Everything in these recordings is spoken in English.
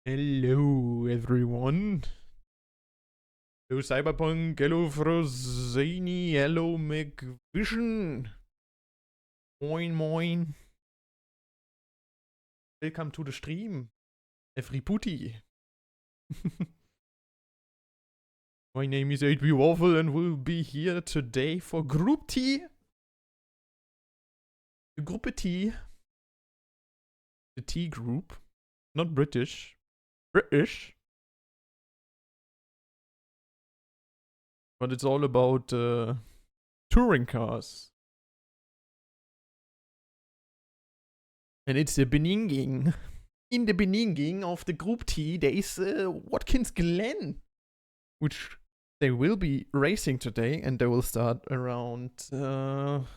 Hello, everyone. Hello, Cyberpunk. Hello, Frosini. Hello, McVision. Moin, moin. Welcome to the stream, everybody. My name is 8B Waffle and we'll be here today for Group T. The Gruppe T. The T group. Not British. British. But it's all about touring cars. And it's the Beninging. In the Beninging of the Group T, there is Watkins Glen, which they will be racing today, and they will start around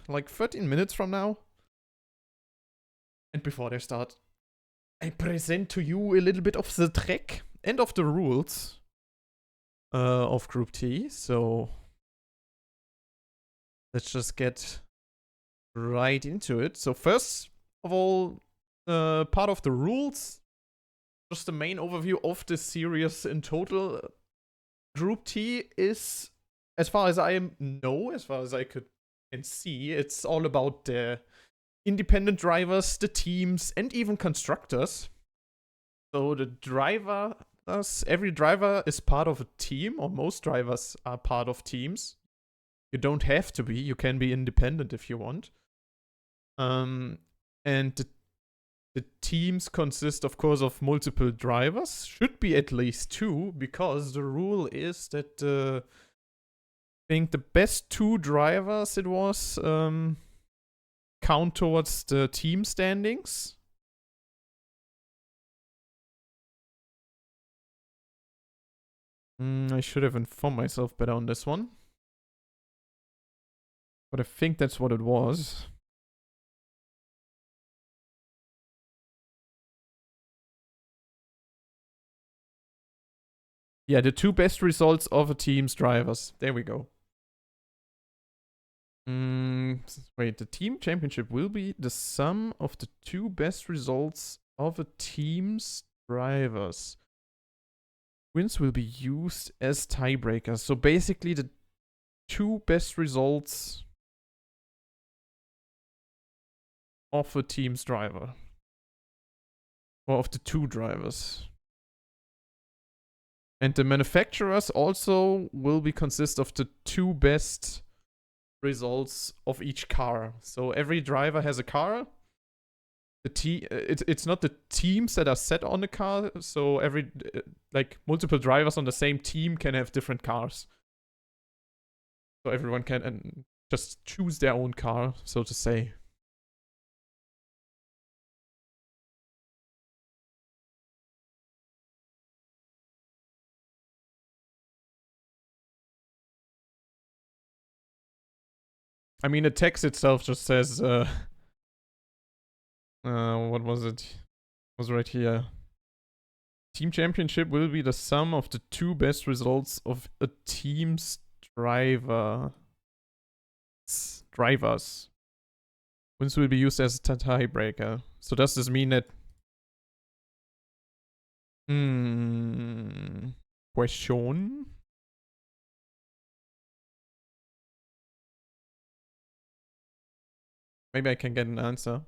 like 13 minutes from now. And before they start, I present to you a little bit of the track and of the rules of Group T. So let's just get right into it. So first of all, part of the rules, just the main overview of the series in total. Group T is, as far as I know, as far as I can see, it's all about the independent drivers, the teams, and even constructors. So the drivers, every driver is part of a team, or most drivers are part of teams. You don't have to be, you can be independent if you want. And the teams consist, of course, of multiple drivers. Should be at least 2, because the rule is that I think the best 2 drivers it was count towards the team standings. I should have informed myself better on this one. But I think that's what it was. Yeah, the 2 best results of a team's drivers. There we go. Wait, the team championship will be the sum of the 2 best results of a team's drivers. Wins will be used as tiebreakers. So basically the 2 best results of a team's driver. Or of the 2 drivers. And the manufacturers also will be consist of the 2 best results of each car. So every driver has a car. It's not the teams that are set on the car. So every like multiple drivers on the same team can have different cars. So everyone can just choose their own car, so to say. I mean, the text itself just says, what was it? It was right here. Team championship will be the sum of the 2 best results of a team's drivers. Wins will be used as a tiebreaker. So does this mean that... Question? Maybe I can get an answer.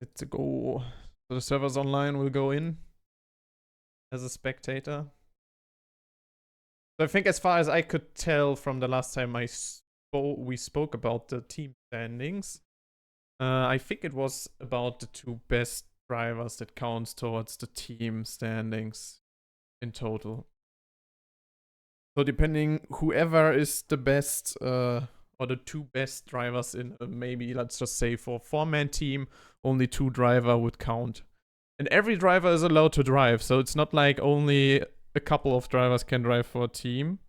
Let's go. So the servers online will go in. as a spectator. So I think as far as I could tell from the last time we spoke about the team standings, I think it was about the 2 best drivers that counts towards the team standings in total. So depending whoever is the best or the 2 best drivers in maybe let's just say for a 4-man team, only 2 driver would count. And every driver is allowed to drive, so it's not like only a couple of drivers can drive for a team.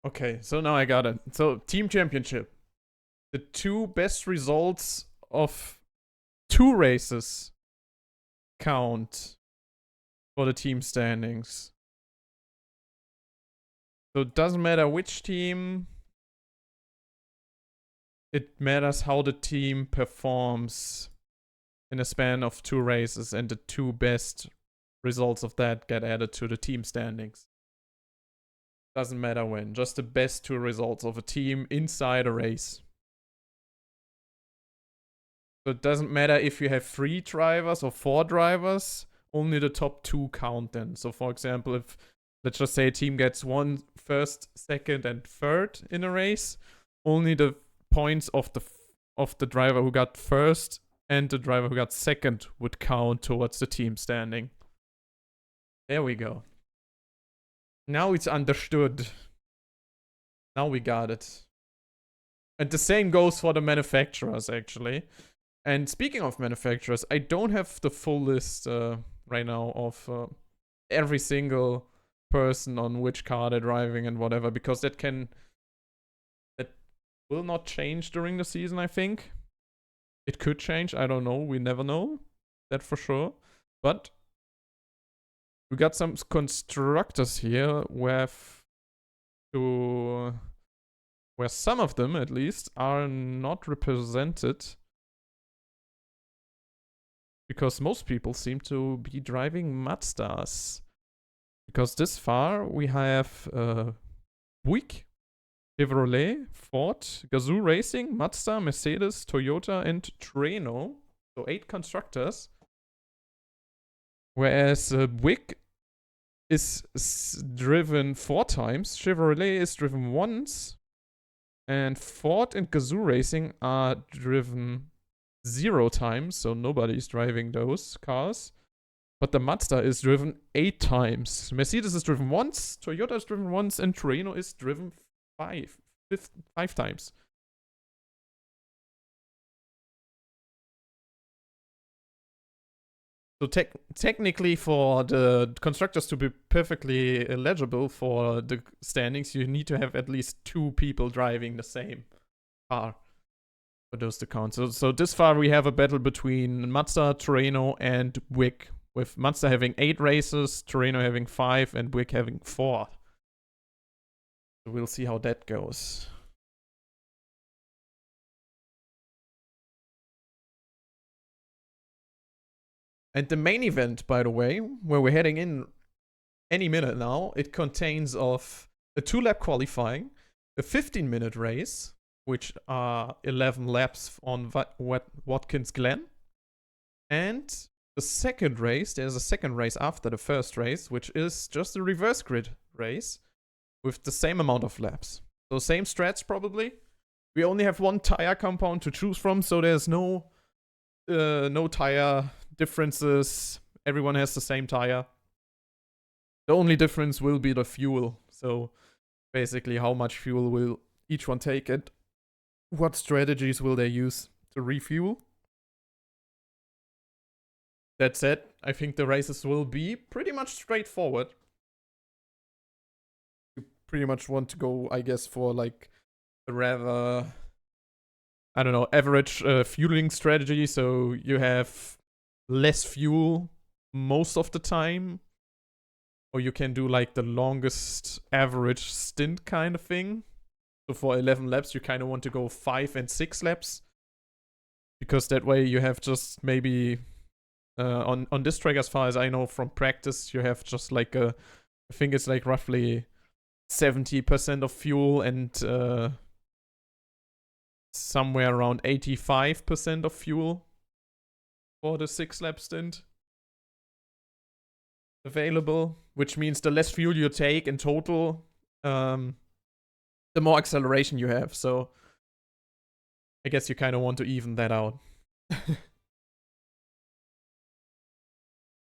Okay, so now I got it. So team championship. The 2 best results of 2 races count for the team standings. So it doesn't matter which team. It matters how the team performs in a span of 2 races, and the 2 best results of that get added to the team standings. Doesn't matter when, just the best 2 results of a team inside a race. So it doesn't matter if you have 3 drivers or 4 drivers, only the top 2 count then. So for example, if let's just say a team gets 1 first, second, and third in a race, only the points of the driver who got first and the driver who got second would count towards the team standing. There we go. Now it's understood. Now we got it. And the same goes for the manufacturers, actually. And speaking of manufacturers, I don't have the full list right now of every single person on which car they're driving and whatever, because that will not change during the season, I think. It could change, I don't know, we never know that for sure. But we got some constructors here where some of them at least are not represented, because most people seem to be driving Mazdas. Because this far we have Buick, Chevrolet, Ford, Gazoo Racing, Mazda, Mercedes, Toyota, and Treno. So 8 constructors. Whereas Buick is driven 4 times, Chevrolet is driven once, and Ford and Gazoo Racing are driven 0 times, so nobody's driving those cars. But the Mazda is driven 8 times. Mercedes is driven once, Toyota is driven once, and Treno is driven 5 times. So technically, for the constructors to be perfectly eligible for the standings, you need to have at least 2 people driving the same car for those to count. So this far we have a battle between Mazda, Treno, and Buick with Mazda having 8 races, Torino having 5, and Buick having 4. So we'll see how that goes. And the main event, by the way, where we're heading in any minute now, it contains of a 2-lap qualifying, a 15-minute race, which are 11 laps on Watkins Glen, and the second race. There's a second race after the first race, which is just a reverse grid race with the same amount of laps. So same strats probably. We only have 1 tire compound to choose from, so there's no tire differences. Everyone has the same tire. The only difference will be the fuel. So basically how much fuel will each one take and what strategies will they use to refuel. That said, I think the races will be pretty much straightforward. You pretty much want to go, I guess, for like a rather, I don't know, average fueling strategy. So you have less fuel most of the time. Or you can do like the longest average stint kind of thing. So for 11 laps, you kind of want to go 5 and 6 laps. Because that way you have just maybe, on this track, as far as I know from practice, you have just like I think it's like roughly 70% of fuel and somewhere around 85% of fuel for the 6-lap stint available, which means the less fuel you take in total, the more acceleration you have. So I guess you kind of want to even that out.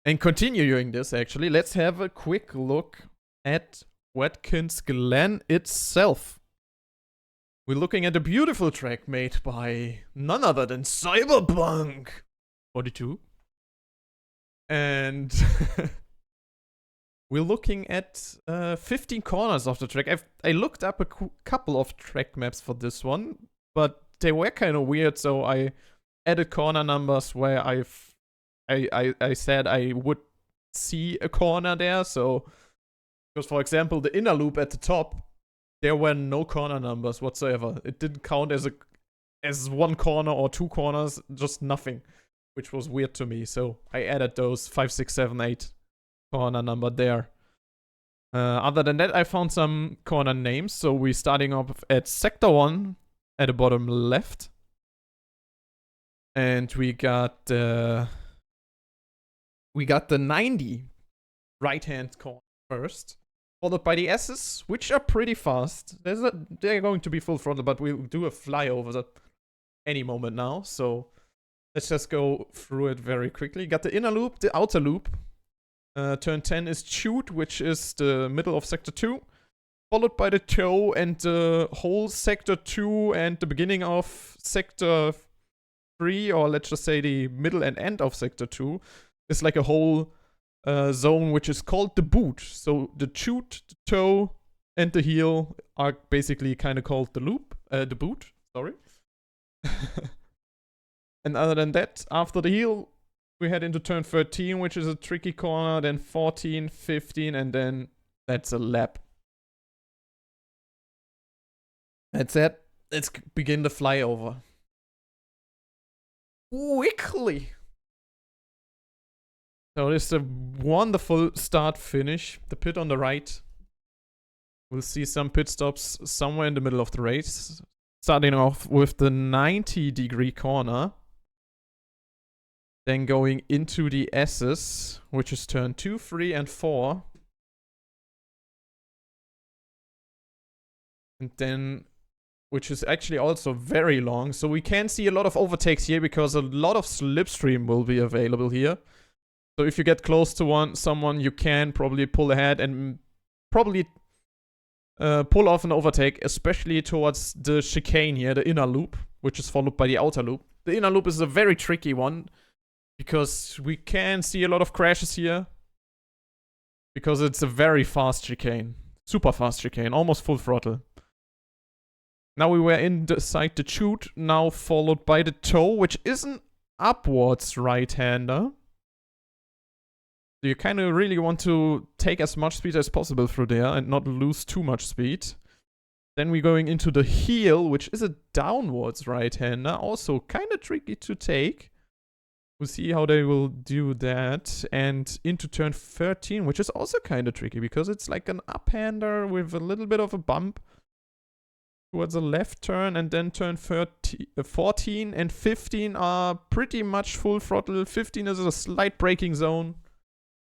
And continuing this, actually, let's have a quick look at Watkins Glen itself. We're looking at a beautiful track made by none other than Cyberpunk 42. And we're looking at 15 corners of the track. I looked up a couple of track maps for this one, but they were kind of weird, so I added corner numbers where I said I would see a corner there. So, because for example, the inner loop at the top, there were no corner numbers whatsoever. It didn't count as 1 corner or 2 corners, just nothing, which was weird to me. So I added those 5, 6, 7, 8 corner number there. Other than that, I found some corner names. So we're starting off at Sector 1 at the bottom left. And we got the 90 right-hand corner first, followed by the S's, which are pretty fast. They're going to be full throttle, but we'll do a flyover at any moment now. So let's just go through it very quickly. Got the inner loop, the outer loop. Turn 10 is Chute, which is the middle of Sector 2. Followed by the toe and the whole Sector 2 and the beginning of Sector 3, or let's just say the middle and end of Sector 2, is like a whole zone which is called the boot. So the chute, the toe, and the heel are basically kind of called the loop, the boot, sorry. And other than that, after the heel, we head into turn 13, which is a tricky corner, then 14, 15, and then that's a lap. That's it. Let's begin the flyover. Quickly. So this is a wonderful start-finish. The pit on the right. We'll see some pit stops somewhere in the middle of the race. Starting off with the 90-degree corner. Then going into the S's, which is turn 2, 3, and 4. And then, which is actually also very long. So we can see a lot of overtakes here because a lot of slipstream will be available here. So if you get close to someone, you can probably pull ahead and probably pull off an overtake, especially towards the chicane here, the inner loop, which is followed by the outer loop. The inner loop is a very tricky one because we can see a lot of crashes here because it's a very fast chicane. Super fast chicane, almost full throttle. Now we were inside the chute, now followed by the toe, which is an upwards right-hander. You kind of really want to take as much speed as possible through there and not lose too much speed. Then we're going into the heel, which is a downwards right-hander. Also kind of tricky to take. We'll see how they will do that. And into turn 13, which is also kind of tricky because it's like an up-hander with a little bit of a bump towards the left turn. And then turn 14 and 15 are pretty much full throttle. 15 is a slight braking zone.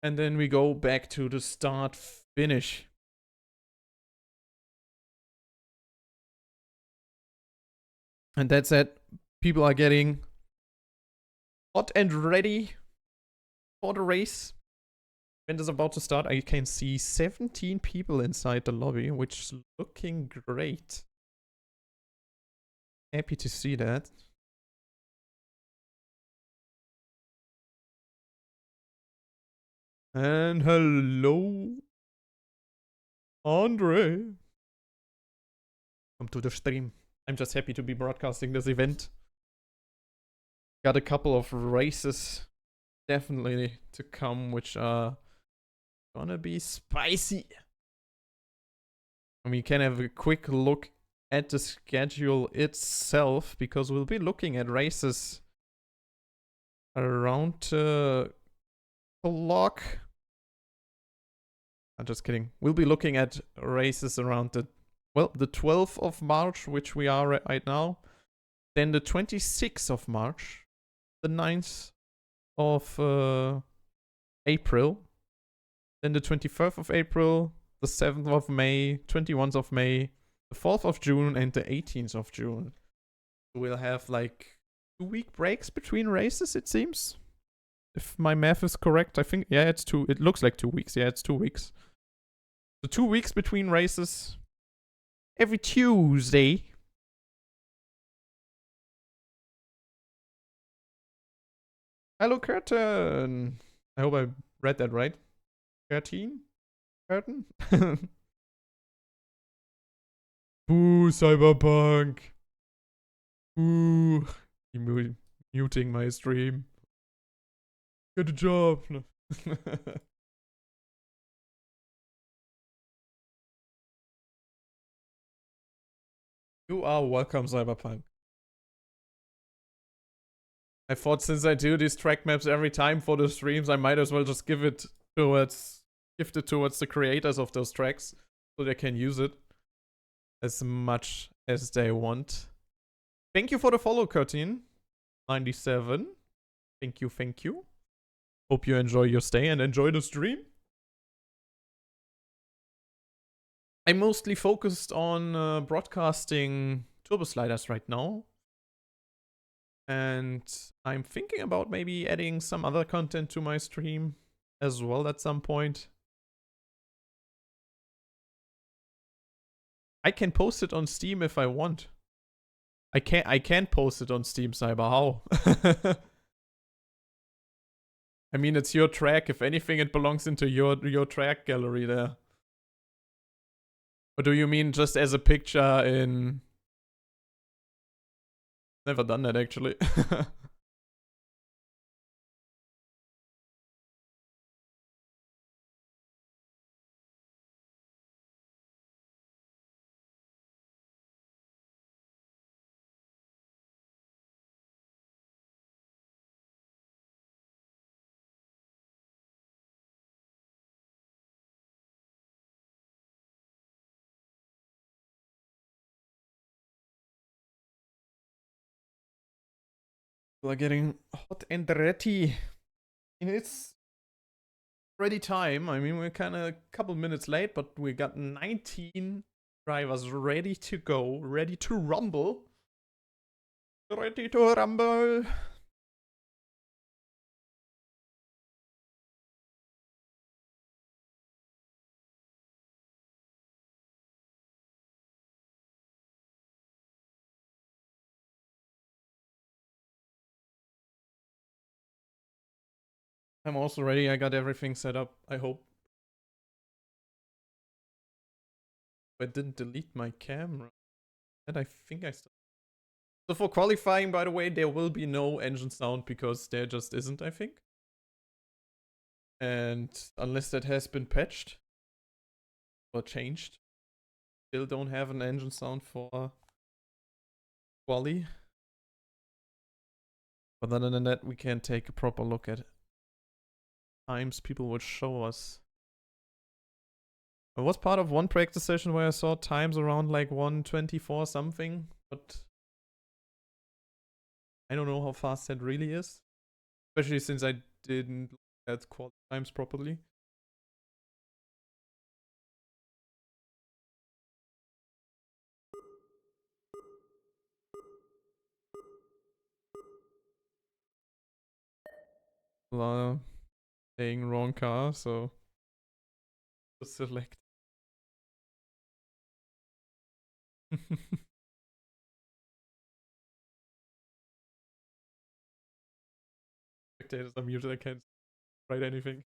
And then we go back to the start finish. And that's it. People are getting hot and ready for the race. When it's about to start, I can see 17 people inside the lobby, which is looking great. Happy to see that. And hello, Andre. Come to the stream. I'm just happy to be broadcasting this event. Got a couple of races definitely to come, which are gonna be spicy. And we can have a quick look at the schedule itself, because we'll be looking at races around the clock. I'm just kidding. We'll be looking at races around the 12th of March, which we are right now. Then the 26th of March. The 9th of April. Then the 21st of April. The 7th of May. 21st of May. The 4th of June and the 18th of June. We'll have like 2-week breaks between races, it seems. If my math is correct, I think, yeah, it's 2. It looks like 2 weeks. Yeah, it's 2 weeks. So 2 weeks between races. Every Tuesday. Hello, Curtin. I hope I read that right. Curtin? Curtin? Boo, Cyberpunk. Boo. You're muting my stream. Get a job. You are welcome, Cyberpunk. I thought since I do these track maps every time for the streams, I might as well just give it towards the creators of those tracks so they can use it as much as they want. Thank you for the follow, Curtin97. Thank you, thank you. Hope you enjoy your stay and enjoy the stream. I'm mostly focused on broadcasting Turbo Sliders right now. And I'm thinking about maybe adding some other content to my stream as well at some point. I can post it on Steam if I want. I can't post it on Steam, Cyber. How? I mean, it's your track. If anything, it belongs into your track gallery there. Or do you mean just as a picture in... Never done that, actually. We're getting hot and ready. And it's ready time. I mean, we're kind of a couple minutes late, but we got 19 drivers ready to go, ready to rumble. Ready to rumble. I'm also ready. I got everything set up, I hope. I didn't delete my camera. And I think I still... So for qualifying, by the way, there will be no engine sound because there just isn't, I think. And unless that has been patched or changed, still don't have an engine sound for quali. But other than that, we can take a proper look at times people would show us. I was part of one practice session where I saw times around like 124 something, but I don't know how fast that really is. Especially since I didn't look at quali times properly. Saying wrong car, so just select. Spectators are muted, I can't write anything.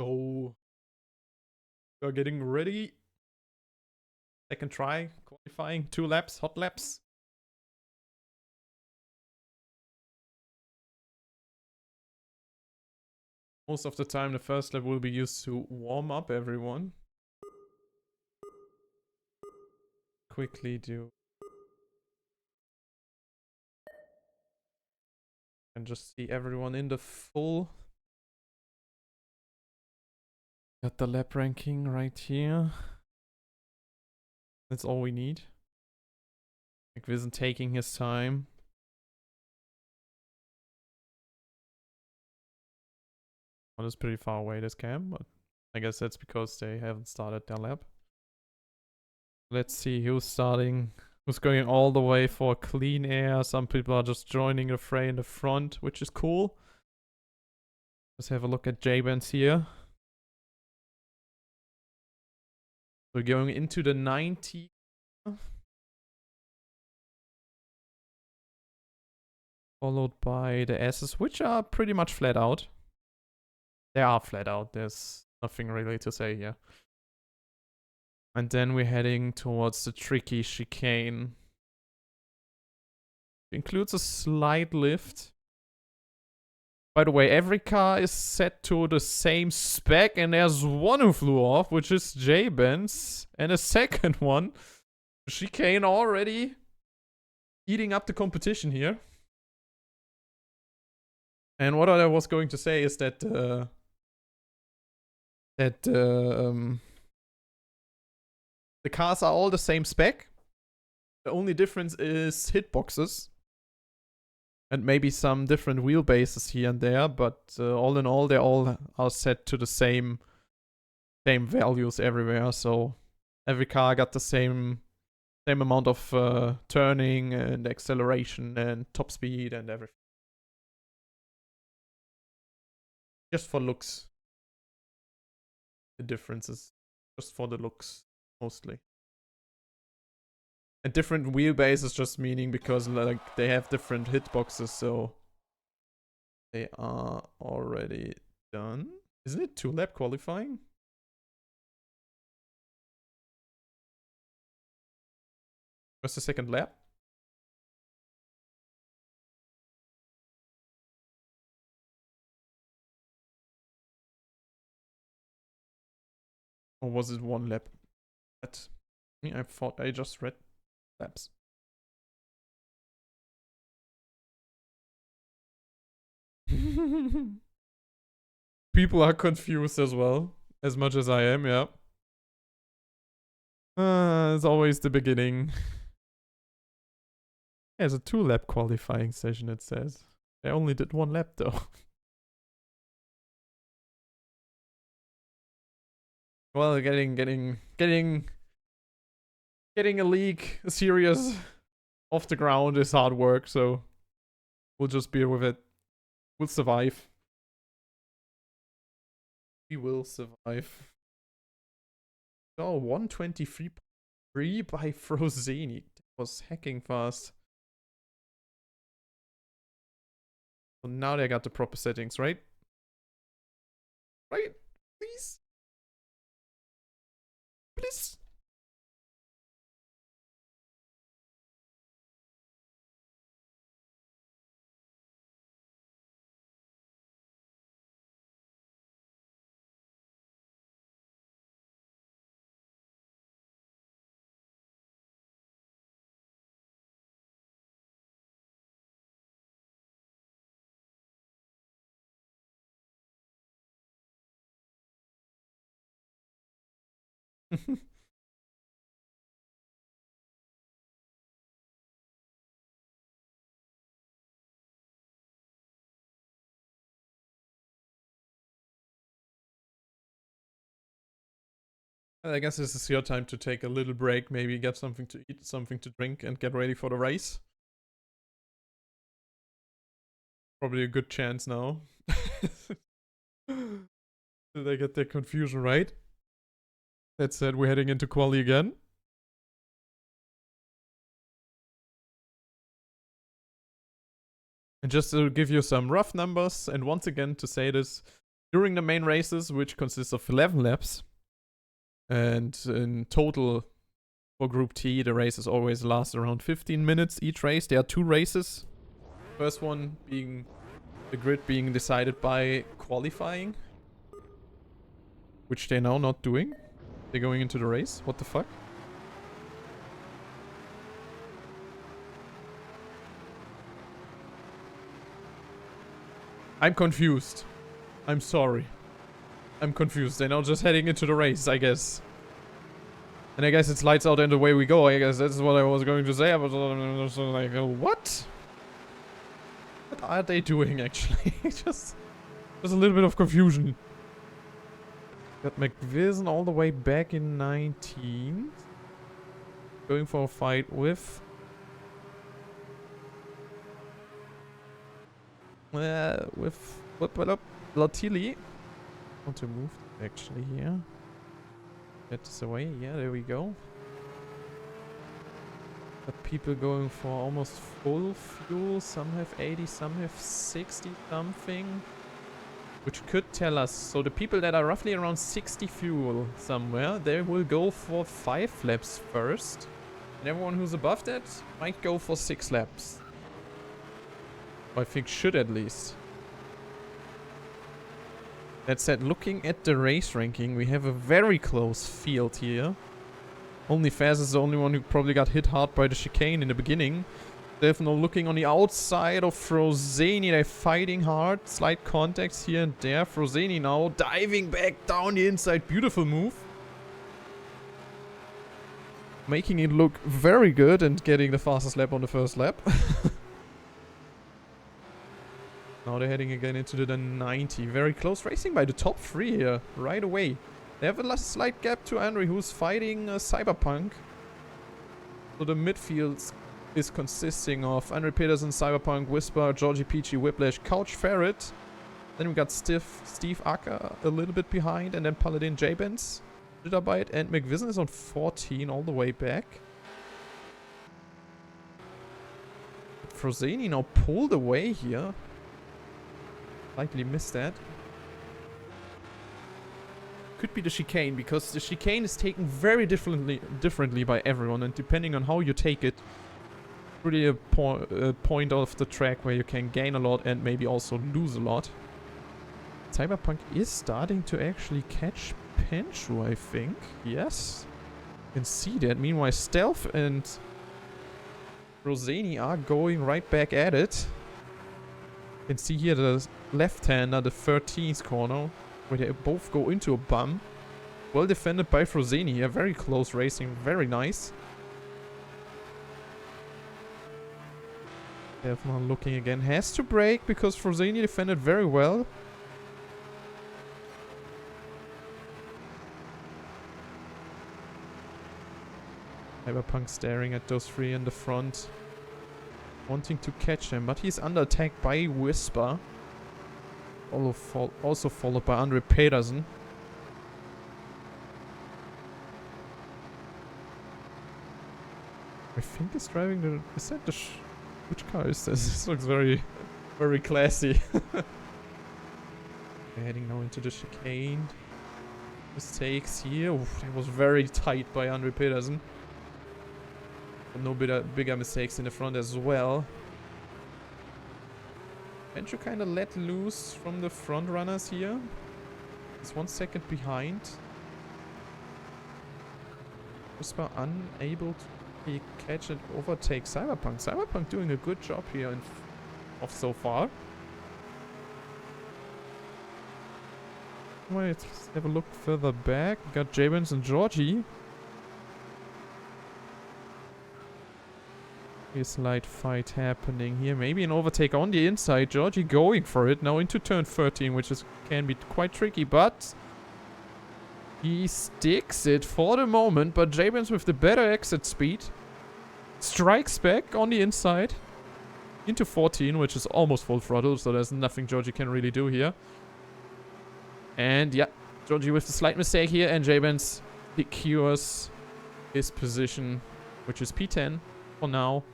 So we're getting ready. Second try, qualifying, 2 laps, hot laps. Most of the time, the first lap will be used to warm up everyone. Quickly do. And just see everyone in the full. Got the lap ranking right here. That's all we need. Like, isn't taking his time. Well, it's pretty far away, this cam, but I guess that's because they haven't started their lap. Let's see who's starting. Who's going all the way for clean air. Some people are just joining the fray in the front, which is cool. Let's have a look at J-Bands here. We're going into the 90. Followed by the S's, which are pretty much flat out. They are flat out. There's nothing really to say here. And then we're heading towards the tricky chicane. It includes a slight lift. By the way, every car is set to the same spec, and there's one who flew off, which is J-Benz, and a second one. Chicane already eating up the competition here. And what I was going to say is that the cars are all the same spec. The only difference is hitboxes. And maybe some different wheelbases here and there, but all in all, they all are set to the same values everywhere. So every car got the same amount of turning and acceleration and top speed and everything. Just for looks. The differences. Just for the looks, mostly. And different wheelbases just meaning because like they have different hitboxes, so they are already done. Isn't it 2-lap qualifying? What's the second lap? Or was it 1 lap? I thought I just read laps. People are confused as well, as much as I am, yeah. It's always the beginning. There's a 2-lap qualifying session, it says. I only did 1 lap though. Well, getting a league, a series off the ground is hard work, so we'll just bear with it. We'll survive. We will survive. Oh, 123.3 by Frozeni. That was hacking fast. So now they got the proper settings, right? Right? Please? Please? I guess this is your time to take a little break, maybe get something to eat, something to drink, and get ready for the race. Probably a good chance now. Did I get the confusion right? That said, we're heading into quali again. And just to give you some rough numbers, and once again to say this, during the main races, which consists of 11 laps, and in total for Group T, the races always last around 15 minutes each race. There are 2 races. First one being the grid being decided by qualifying, which they're now not doing. They're going into the race. What the fuck? I'm confused. I'm sorry. I'm confused. They're now just heading into the race, I guess. And I guess it's lights out and away we go. I guess that's what I was going to say. I was like, what? What are they doing, actually? just a little bit of confusion. Got McVison all the way back in 19th. Going for a fight with... Latili. Want to move actually here. Get this away. Yeah, there we go. Got people going for almost full fuel. Some have 80, some have 60 something. Which could tell us. So the people that are roughly around 60 fuel somewhere, they will go for 5 laps first. And everyone who's above that might go for 6 laps. I think should at least. That said, looking at the race ranking, we have a very close field here. Only Faz is the only one who probably got hit hard by the chicane in the beginning. Definitely looking on the outside of Frozeni. They're fighting hard. Slight contacts here and there. Frozeni now diving back down the inside. Beautiful move. Making it look very good and getting the fastest lap on the first lap. Now they're heading again into the 90. Very close racing by the top 3 here. Right away. They have a slight gap to Henry, who's fighting Cyberpunk. So the midfield is consisting of Andre Peterson, Cyberpunk, Whisper, Georgie Peachy, Whiplash, Couch Ferret. Then we got Steve Acker a little bit behind, and then Paladin J-Benz, Jitterbite, and McVison is on 14 all the way back. Frozeni now pulled away here. Slightly missed that. Could be the chicane, because the chicane is taken very differently by everyone, and depending on how you take it, really a point of the track where you can gain a lot and maybe also lose a lot. Cyberpunk is starting to actually catch Penshu, I think. Yes. You can see that. Meanwhile, Stealth and Frozeni are going right back at it. You can see here the left-hander, the 13th corner, where they both go into a bump. Well defended by Frozeni here. Very close racing. Very nice. Devon looking again. Has to brake because Frozeni defended very well. Cyberpunk staring at those three in the front. Wanting to catch them, but he's under attack by Whisper. Also followed by Andre Pedersen. I think he's driving the... Is that the... Which car is this? This looks very, very classy. We're heading now into the chicane. Mistakes here. Oof, that was very tight by Andre Pedersen. But no bigger mistakes in the front as well. Benchu kind of let loose from the front runners here. He's 1 second behind. Whisper unable to catch and overtake Cyberpunk. Cyberpunk doing a good job here of so far. Let's have a look further back. We got Jabens and Georgie. A slight fight happening here. Maybe an overtake on the inside. Georgie going for it now into turn 13, which can be quite tricky, but he sticks it for the moment. But Jabens with the better exit speed strikes back on the inside into 14, which is almost full throttle, so there's nothing Georgie can really do here. And yeah, Georgie with the slight mistake here, and Jabens secures his position, which is P10 for now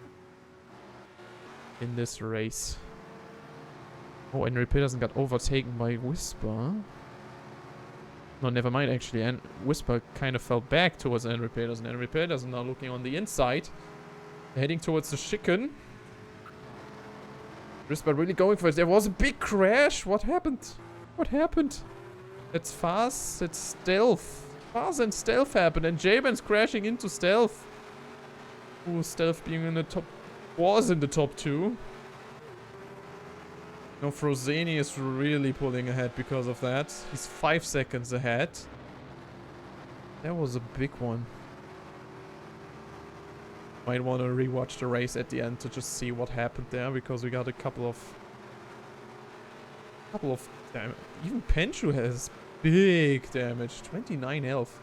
in this race. Oh, Henry Peterson got overtaken by Whisper. No, never mind actually. And Whisper kind of fell back towards Henry Peterson. Henry Peterson now looking on the inside. Heading towards the chicane. Whisper really going for it. There was a big crash. What happened? What happened? It's fast. It's stealth. Fast and stealth happened. And Jabens crashing into stealth. Ooh, stealth being in the top... Was in the top 2. No, Frozeni is really pulling ahead because of that. He's 5 seconds ahead. That was a big one. Might want to rewatch the race at the end to just see what happened there, because we got a couple of damage. Even Penchu has big damage. 29 health.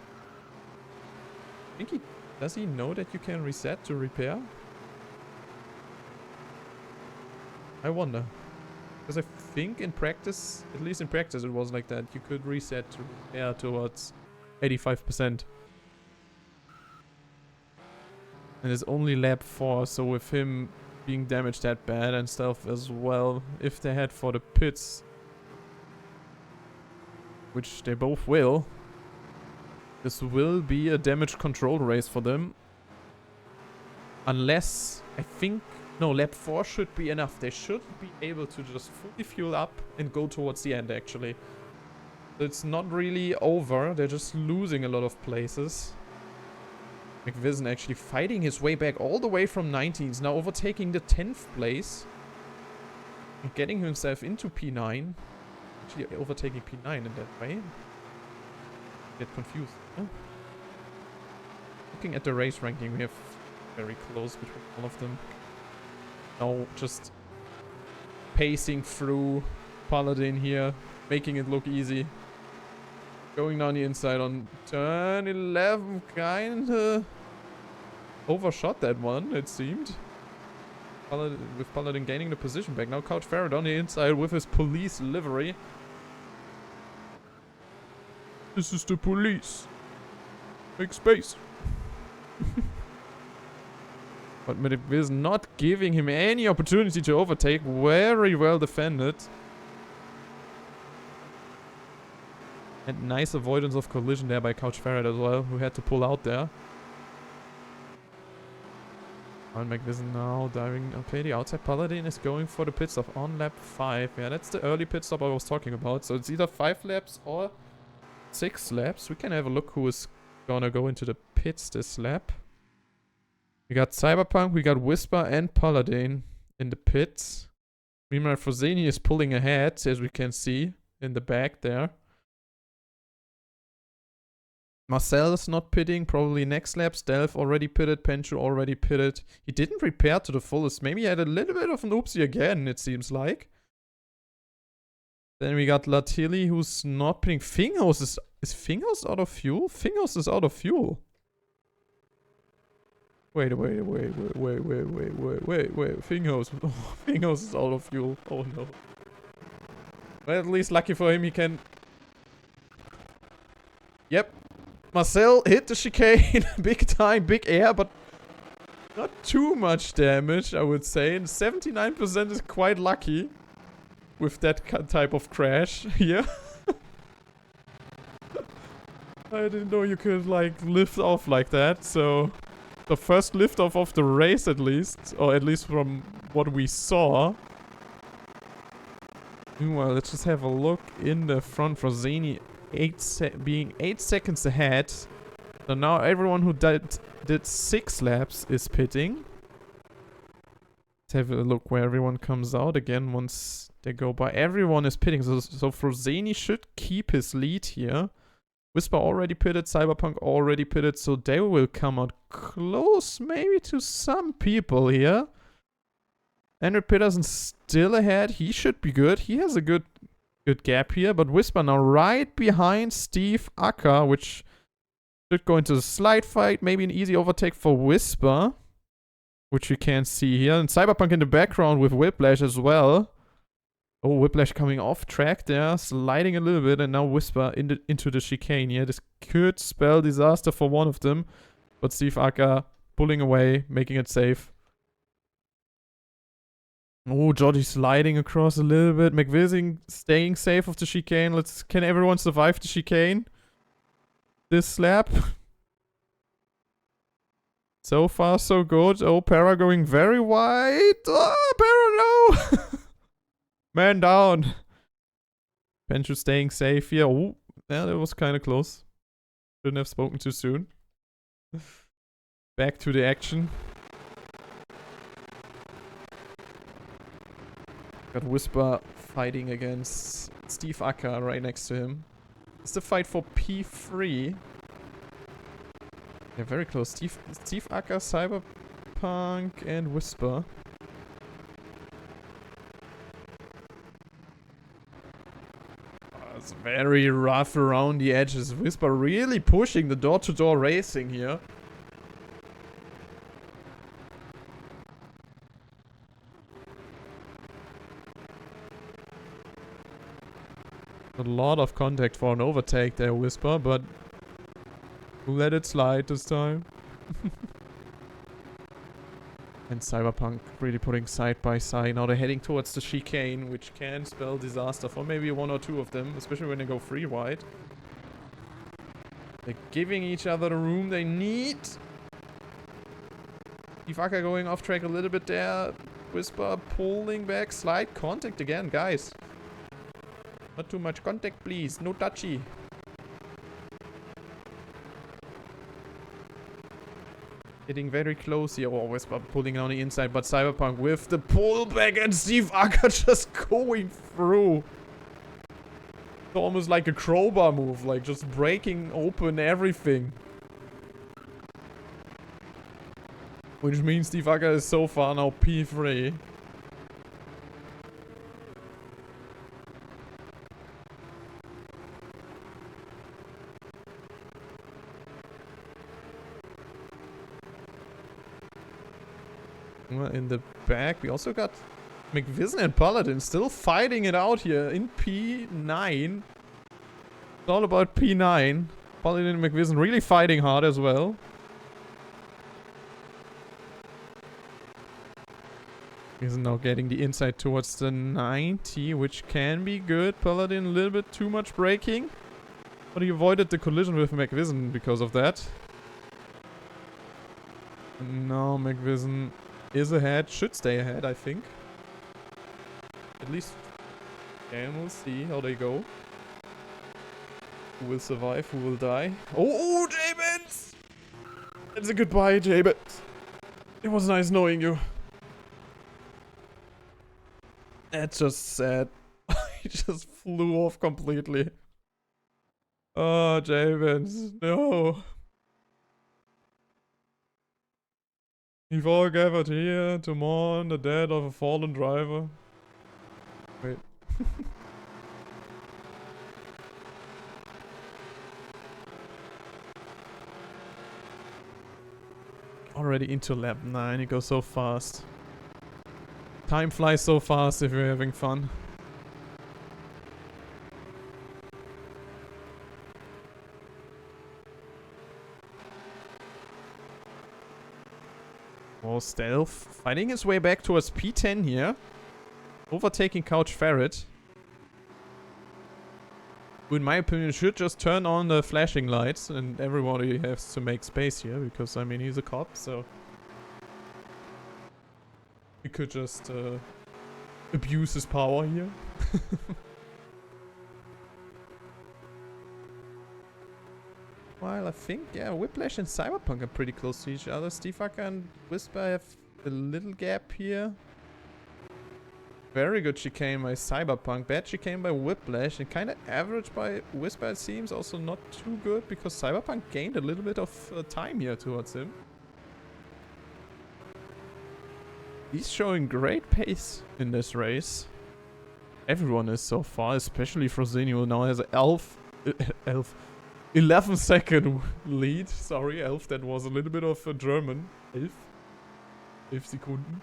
I think he... Does he know that you can reset to repair? I wonder. Because I think in practice, at least in practice, it was like that. You could reset to repair towards 85%. And it's only lap 4, so with him being damaged that bad and stuff as well, if they head for the pits, which they both will, this will be a damage control race for them. Unless, I think, no, lap 4 should be enough. They should be able to just fully fuel up and go towards the end, actually. It's not really over. They're just losing a lot of places. McVison actually fighting his way back all the way from 19th, now overtaking the 10th place. And getting himself into P9. Actually overtaking P9 in that way. Get confused. Huh? Looking at the race ranking, we have very close between all of them. Now just pacing through Paladin here, making it look easy. Going down the inside on turn 11, kinda overshot that one, it seemed. With Paladin gaining the position back. Now Couch Farrett on the inside with his police livery. This is the police. Make space. But McVison not giving him any opportunity to overtake. Very well defended. And nice avoidance of collision there by Couch Farrett as well, who had to pull out there. And McVison now diving. Okay, the outside Paladin is going for the pit stop on lap 5. Yeah, that's the early pit stop I was talking about. So it's either 5 laps or 6 laps. We can have a look who is gonna go into the pits this lap. We got Cyberpunk, we got Whisper and Paladin in the pits. Meanwhile, Frozeni is pulling ahead, as we can see in the back there. Marcel's not pitting, probably next lap. Stealth already pitted, Penchu already pitted. He didn't prepare to the fullest. Maybe he had a little bit of an oopsie again, it seems like. Then we got Latili, who's not pitting. Finghouse is Finghouse out of fuel? Finghouse is out of fuel. Wait. Finghouse. Oh, Finghouse is out of fuel. Oh no. Well, at least lucky for him, he can... Yep. Marcel hit the chicane big time, big air, but not too much damage, I would say. And 79% is quite lucky with that type of crash here. I didn't know you could, like, lift off like that, so... The first lift off of the race, at least. Or at least from what we saw. Meanwhile, let's just have a look in the front for Zany. Being 8 seconds ahead. So now everyone who did 6 laps is pitting. Let's have a look where everyone comes out again once they go by. Everyone is pitting. So Frozeni should keep his lead here. Whisper already pitted, Cyberpunk already pitted, so they will come out close maybe to some people here. Andrew Peterson still ahead. He should be good. He has a good gap here, but Whisper now right behind Steve Acker, which should go into the slide fight. Maybe an easy overtake for Whisper, which you can see here. And Cyberpunk in the background with Whiplash as well. Oh, Whiplash coming off track there, sliding a little bit, and now Whisper into the chicane here. This could spell disaster for one of them, but Steve Acker pulling away, making it safe. Oh, Georgie sliding across a little bit. McVizzing staying safe of the chicane. Can everyone survive the chicane? This lap. So far, so good. Oh, Para going very wide. Oh, Para, no! Man down. Penchu staying safe here. Oh, yeah, that was kind of close. Shouldn't have spoken too soon. Back to the action. Got Whisper fighting against Steve Acker right next to him. It's the fight for P3. Yeah, very close. Steve Acker, Cyberpunk, and Whisper. It's very rough around the edges. Whisper really pushing the door-to-door racing here. A lot of contact for an overtake there, Whisper, but we'll let it slide this time. And Cyberpunk really putting side by side. Now they're heading towards the chicane, which can spell disaster for maybe one or two of them, especially when they go free wide. They're giving each other the room they need. Ivaka going off track a little bit there. Whisper pulling back. Slide contact again, guys. Not too much contact, please. No touchy. Getting very close here. Oh, Whisper pulling on the inside, but Cyberpunk with the pullback and Steve Acker just going through. It's almost like a crowbar move, like just breaking open everything. Which means Steve Acker is so far now P3. In the back, we also got McVizzin and Paladin still fighting it out here in P9. It's all about P9. Paladin and McVizzin really fighting hard as well. He's now getting the inside towards the 90, which can be good. Paladin a little bit too much braking. But he avoided the collision with McVizzin because of that. And now McVizzin is ahead, should stay ahead, I think. At least, and we'll see how they go. Who will survive, who will die. Oh, J-Bits! It's a goodbye, J-Bits. It was nice knowing you. That's just sad. He just flew off completely. Oh, Javens, no. He all gathered here to mourn the death of a fallen driver. Wait. Already into lap 9, it goes so fast. Time flies so fast if you're having fun. Oh, Stealth finding his way back towards P10 here. Overtaking Couch Ferret. Who in my opinion should just turn on the flashing lights and everybody has to make space here because I mean he's a cop, so he could just abuse his power here. While I think, yeah, Whiplash and Cyberpunk are pretty close to each other. Stefucker and Whisper have a little gap here. Very good chicane by Cyberpunk. Bad chicane by Whiplash. And kind of average by Whisper, it seems. Also not too good because Cyberpunk gained a little bit of time here towards him. He's showing great pace in this race. Everyone is so far, especially Frosinho now has an 11-second lead. Sorry, Elf, that was a little bit of a German. 11 Sekunden.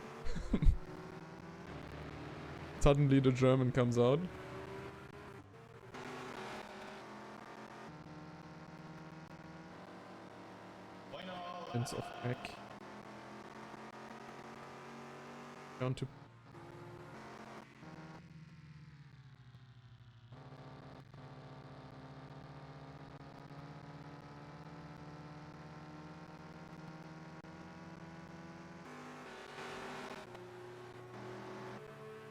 Suddenly the German comes out. Sense of back. Down to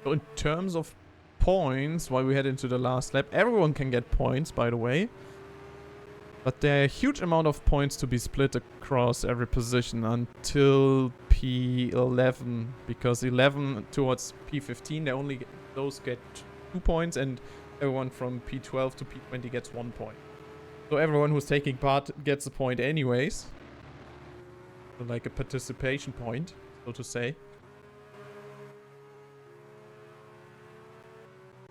so in terms of points, while we head into the last lap, everyone can get points, by the way. But there are a huge amount of points to be split across every position until P11. Because 11 towards P15, they only those get 2 points, and everyone from P12 to P20 gets 1 point. So everyone who's taking part gets a point anyways. So like a participation point, so to say.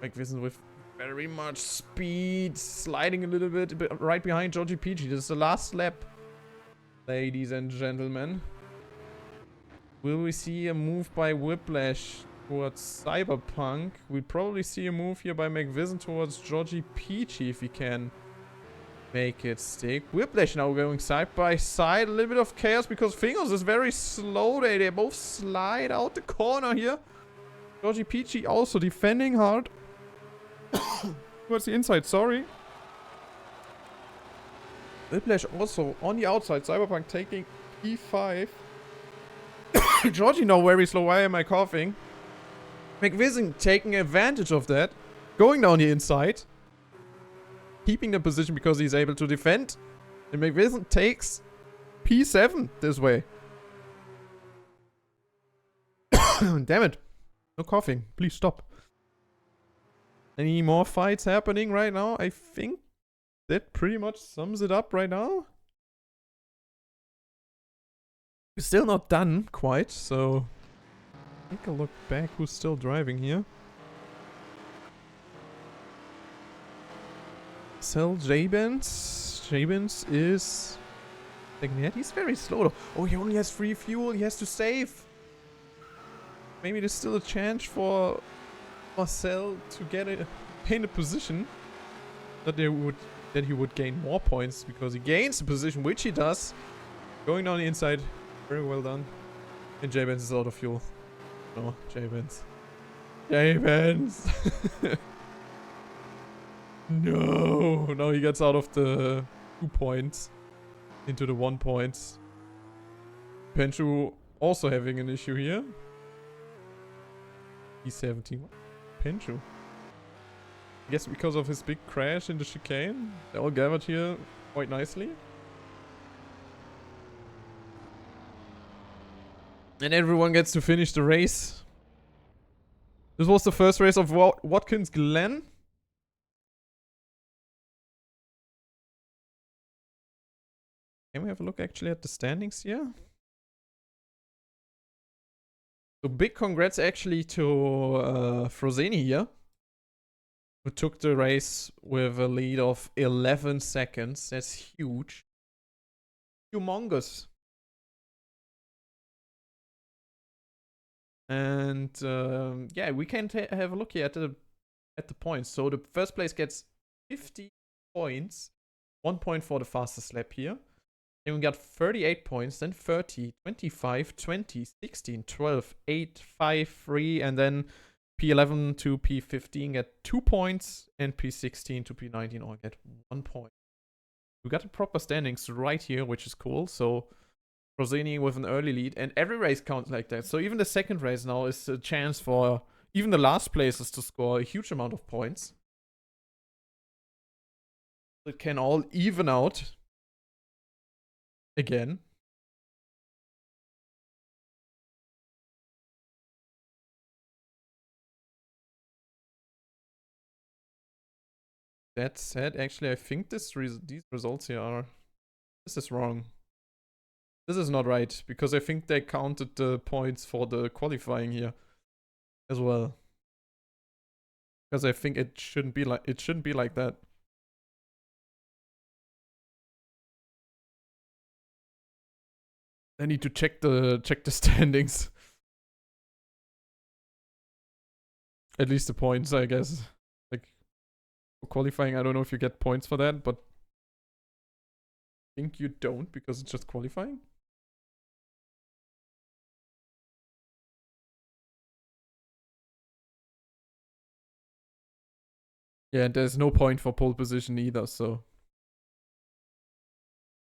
Watkins with very much speed, sliding a little bit right behind Georgie Peachy. This is the last lap, ladies and gentlemen. Will we see a move by Whiplash towards Cyberpunk? We'll probably see a move here by McVision towards Georgie Peachy if he can make it stick. Whiplash now going side by side. A little bit of chaos because Fingers is very slow. They both slide out the corner here. Georgie Peachy also defending hard. Towards the inside, sorry. Whiplash also on the outside. Cyberpunk taking P5. Georgie now very slow. Why am I coughing? McVision taking advantage of that. Going down the inside. Keeping the position because he's able to defend. And McVision takes P7 this way. Damn it. No coughing. Please stop. Any more fights happening right now? I think that pretty much sums it up right now. We're still not done quite, so take a look back who's still driving here. Sell Jabens. Jabens is... he's very slow though. Oh, he only has free fuel. He has to save. Maybe there's still a chance for Marcel to get in a position that he would gain more points because he gains the position, which he does. Going down the inside. Very well done. And J-Benz is out of fuel. No, J-Benz. J-Benz! No! Now he gets out of the 2 points into the 1 point. Penshu also having an issue here. P17. Penshu. I guess because of his big crash in the chicane. They all gathered here quite nicely. And everyone gets to finish the race. This was the first race of Watkins Glen. Can we have a look actually at the standings here? So big congrats actually to Frozeni here, who took the race with a lead of 11 seconds. That's huge. Humongous. And yeah, we can have a look here at the points. So the first place gets 50 points. 1 point for the fastest lap here. Then we got 38 points, then 30, 25, 20, 16, 12, 8, 5, 3, and then P11 to P15 get 2 points, and P16 to P19 all get 1 point. We got the proper standings right here, which is cool. So Rosini with an early lead, and every race counts like that. So even the second race now is a chance for even the last places to score a huge amount of points. It can all even out again. That said, actually, I think these results here are... This is wrong. This is not right, because I think they counted the points for the qualifying here as well. Because I think it shouldn't be like that. I need to check the standings. At least the points, I guess. Like for qualifying, I don't know if you get points for that, but I think you don't because it's just qualifying. Yeah, and there's no point for pole position either, so.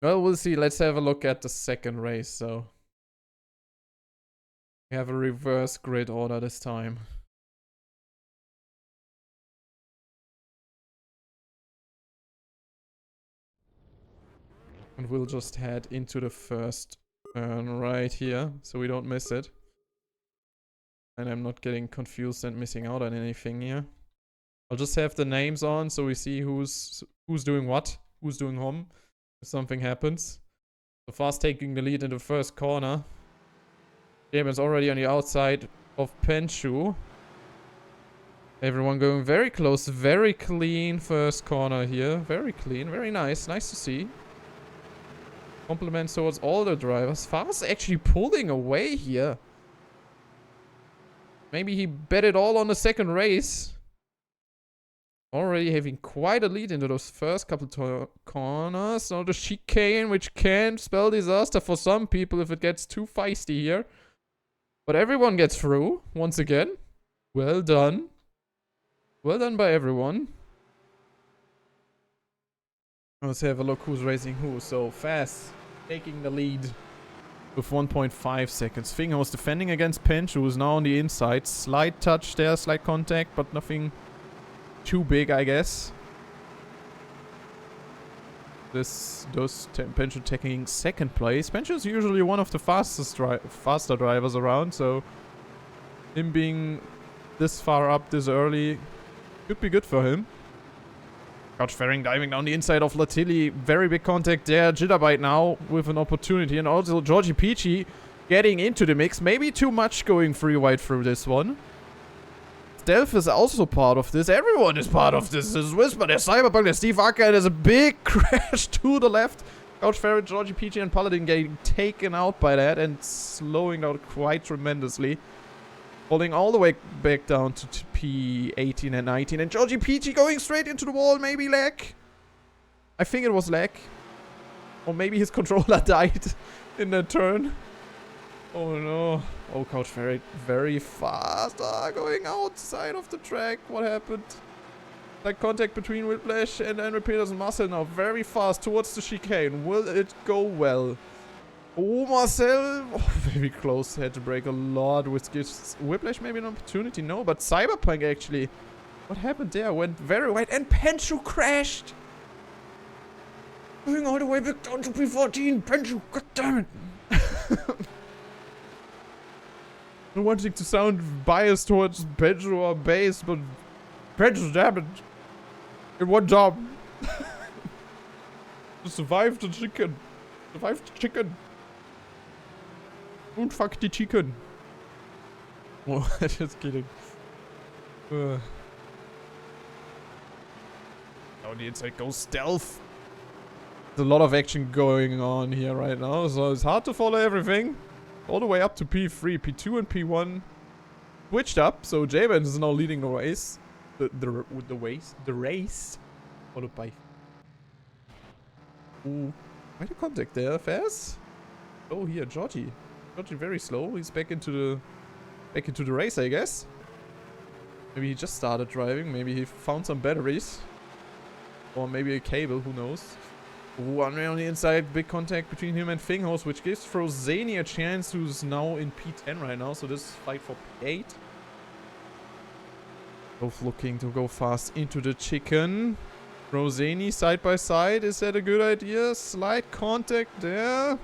Well, we'll see. Let's have a look at the second race, so. We have a reverse grid order this time. And we'll just head into the first turn right here, so we don't miss it. And I'm not getting confused and missing out on anything here. I'll just have the names on so we see who's doing what, who's doing home, if something happens. So Fast taking the lead in the first corner. Jamon's already on the outside of Penshu. Everyone going very close, very clean first corner here. Very clean, very nice, nice to see. Compliments towards all the drivers. Fast actually pulling away here. Maybe he bet it all on the second race. Already having quite a lead into those first couple corners. Now the chicane, which can spell disaster for some people if it gets too feisty here. But everyone gets through, once again. Well done. Well done by everyone. Let's have a look who's racing who. So Fast taking the lead with 1.5 seconds. Finger was defending against Pinch, who is now on the inside. Slight touch there, slight contact, but nothing too big, I guess. Those Pencho taking second place. Pencho is usually one of the faster drivers around, so him being this far up this early could be good for him. Couch Ferring diving down the inside of Latilli. Very big contact there. Jitterbite now with an opportunity, and also Georgie Peachy getting into the mix. Maybe too much going free wide through this one. Stealth is also part of this. Everyone is part of this. There's Whisper, there's Cyberpunk, there's Steve Acker, and there's a big crash to the left. Couch Ferret, Georgie Peachy, and Paladin getting taken out by that and slowing down quite tremendously. Falling all the way back down to P18 and 19. And Georgie Peachy going straight into the wall. Maybe lag. I think it was lag. Or maybe his controller died in that turn. Oh no. Oh, Couch Ferret very fast. Going outside of the track. What happened? Like contact between Whiplash and Henry Peters and Marcel now. Very fast towards the chicane. Will it go well? Oh, Marcel. Oh, very close. Had to break a lot with gives Whiplash maybe an opportunity. No, but Cyberpunk actually. What happened there? Went very wide and Penshu crashed. Going all the way back down to P14. Penshu, goddammit. Not wanting to sound biased towards Penshu or base, but Penshu, damn it. In one job. To survive the chicken. Survive the chicken. Don't fuck the chicken. Oh, just kidding. Now the inside goes stealth. There's a lot of action going on here right now, so it's hard to follow everything. All the way up to P3, P2 and P1 switched up, so Jabin is now leading the race. The race. Followed by... Ooh. Quite a contact there, Faz. Oh, here, Georgie. Georgie very slow. He's back into the race, I guess. Maybe he just started driving. Maybe he found some batteries. Or maybe a cable, who knows. One way on the inside, big contact between him and Finghaus, which gives Frozeni a chance, who's now in P10 right now. So this fight for P8. Both looking to go fast into the chicken. Frozeni side by side. Is that a good idea? Slight contact there.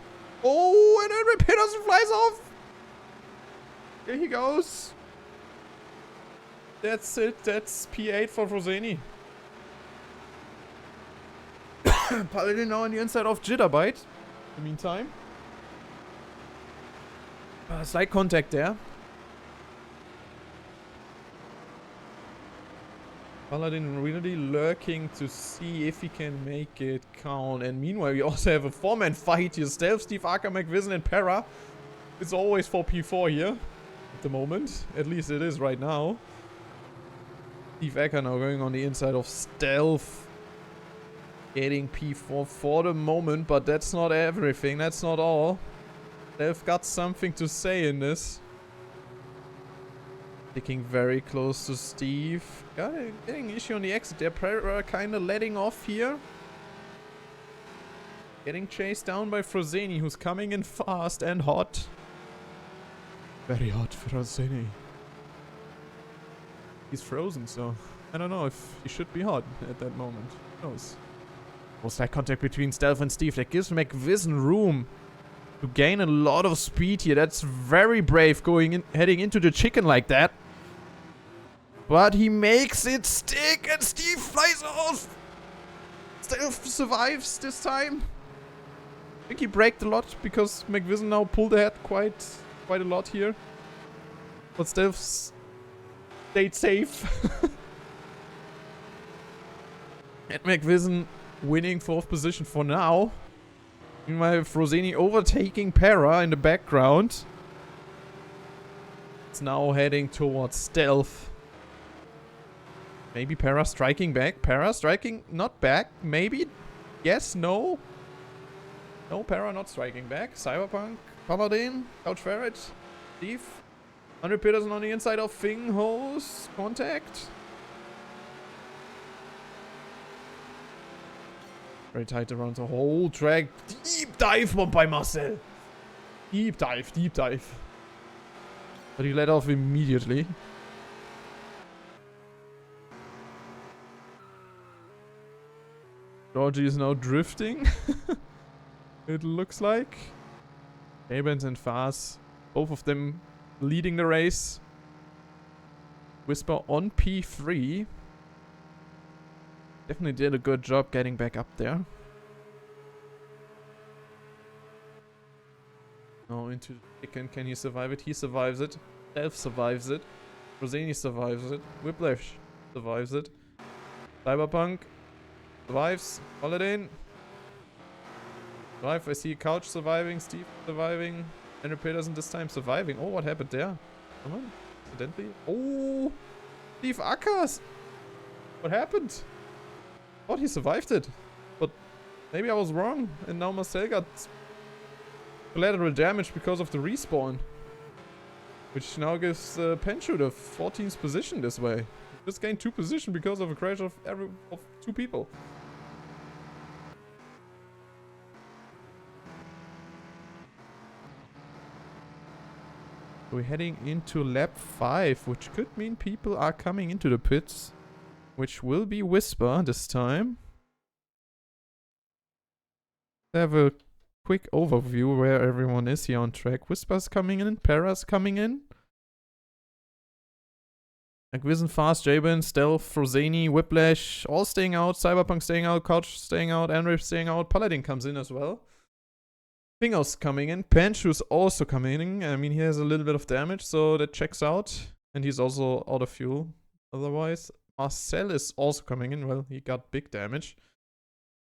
Oh, and then Peterson flies off. There he goes. That's it. That's P8 for Frozeni. Paladin now on the inside of Jitterbite. In the meantime. Slight contact there. Paladin really lurking to see if he can make it count. And meanwhile, we also have a 4-man fight here. Stealth, Steve, Acker, McVision, and Para. It's always for P4 here. At the moment. At least it is right now. Steve Acker now going on the inside of Stealth. Getting P4 for the moment, but that's not everything. That's not all. They've got something to say in this. Sticking very close to Steve. Getting issue on the exit. They're kind of letting off here. Getting chased down by Frozeni, who's coming in fast and hot. Very hot, Frozeni. He's frozen, so I don't know if he should be hot at that moment. Who knows? Was that contact between Stealth and Steve? That gives McVision room to gain a lot of speed here. That's very brave going in, heading into the chicken like that. But he makes it stick and Steve flies off. Stealth survives this time. I think he braked a lot because McVision now pulled ahead quite a lot here. But Stealth stayed safe. And McVision winning 4th position for now. Meanwhile, Frozeni overtaking Para in the background. It's now heading towards Stealth. Maybe Para striking back. Para striking not back. Maybe. Yes, no. No, Para not striking back. Cyberpunk. Paladin. Couch Ferret. Steve. 100 Peterson on the inside of Finghaus. Contact. Very tight around the whole track. Deep dive by Marcel. Deep dive, deep dive. But he let off immediately. Georgie is now drifting. It looks like. Abens and Faz. Both of them leading the race. Whisper on P3. Definitely did a good job getting back up there. Now into the chicken. Can he survive it? He survives it. Elf survives it. Frozeni survives it. Whiplash survives it. Cyberpunk survives. Paladin. Survive. I see Couch surviving. Steve surviving. Andrew Peterson this time surviving. Oh, what happened there? Come on. Accidentally. Oh! Steve Ackers! What happened? Thought he survived it. But maybe I was wrong. And now Marcel got collateral damage because of the respawn. Which now gives Penshu the 14th position this way. Just gained 2 position because of a crash of 2 people. We're heading into lap 5, which could mean people are coming into the pits. Which will be Whisper this time. Have a quick overview where everyone is here on track. Whisper's coming in, Para's coming in. McVision, Fast, Jabin, Stealth, Frozeni, Whiplash, all staying out. Cyberpunk staying out, Couch staying out, Andrew staying out. Paladin comes in as well. Finger's coming in. Panchu's also coming in. I mean, he has a little bit of damage, so that checks out. And he's also out of fuel. Otherwise, Marcel is also coming in. Well, he got big damage.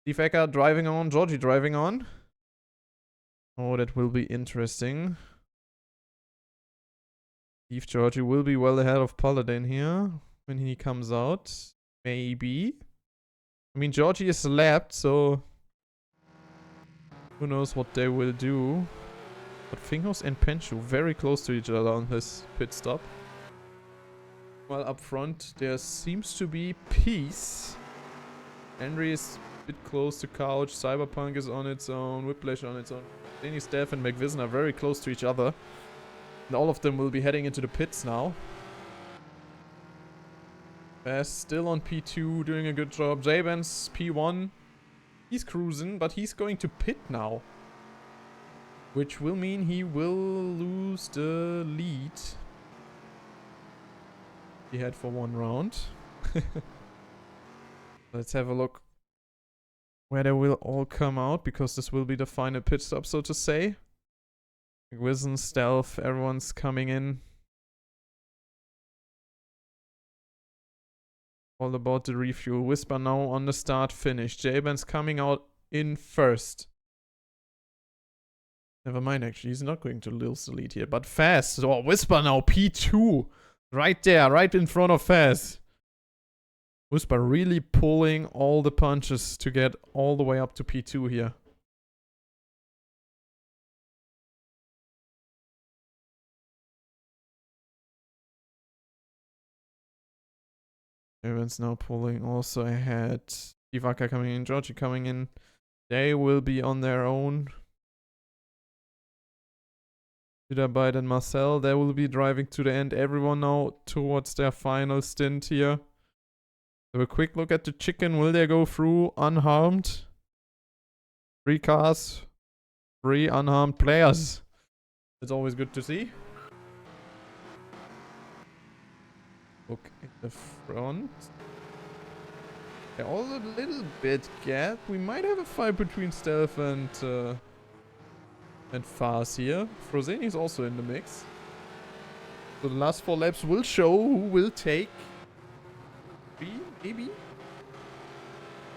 Steve Ecker driving on. Georgie driving on. Oh, that will be interesting. Steve Georgie will be well ahead of Paladin here when he comes out. Maybe. I mean, Georgie is lapped, so who knows what they will do. But Fingers and Penchu very close to each other on this pit stop. While up front, there seems to be peace. Henry is a bit close to Couch. Cyberpunk is on its own. Whiplash on its own. Danny, Steph, and McVison are very close to each other. And all of them will be heading into the pits now. Bass still on P2, doing a good job. J-Ben's P1. He's cruising, but he's going to pit now. Which will mean he will lose the lead he had for one round. Let's have a look where they will all come out, because this will be the final pit stop, so to say. McVison, Stealth, everyone's coming in. All about the refuel. Whisper now on the start finish. J-Ben's coming out in first. Never mind, actually. He's not going to lose the lead here. But Fast. Oh, Whisper now. P2. Right there. Right in front of Fast. Whisper really pulling all the punches to get all the way up to P2 here. Evans now pulling also ahead. Ivaka coming in. Georgie coming in. They will be on their own. Wiederbeit and Marcel, they will be driving to the end. Everyone now towards their final stint here. Have a quick look at the chicken. Will they go through unharmed? 3 cars. 3 unharmed players. It's always good to see. Look at the front. They're all a little bit gap. We might have a fight between Stealth and Fars here. Frozeni is also in the mix. So the last 4 laps will show who will take 3, maybe?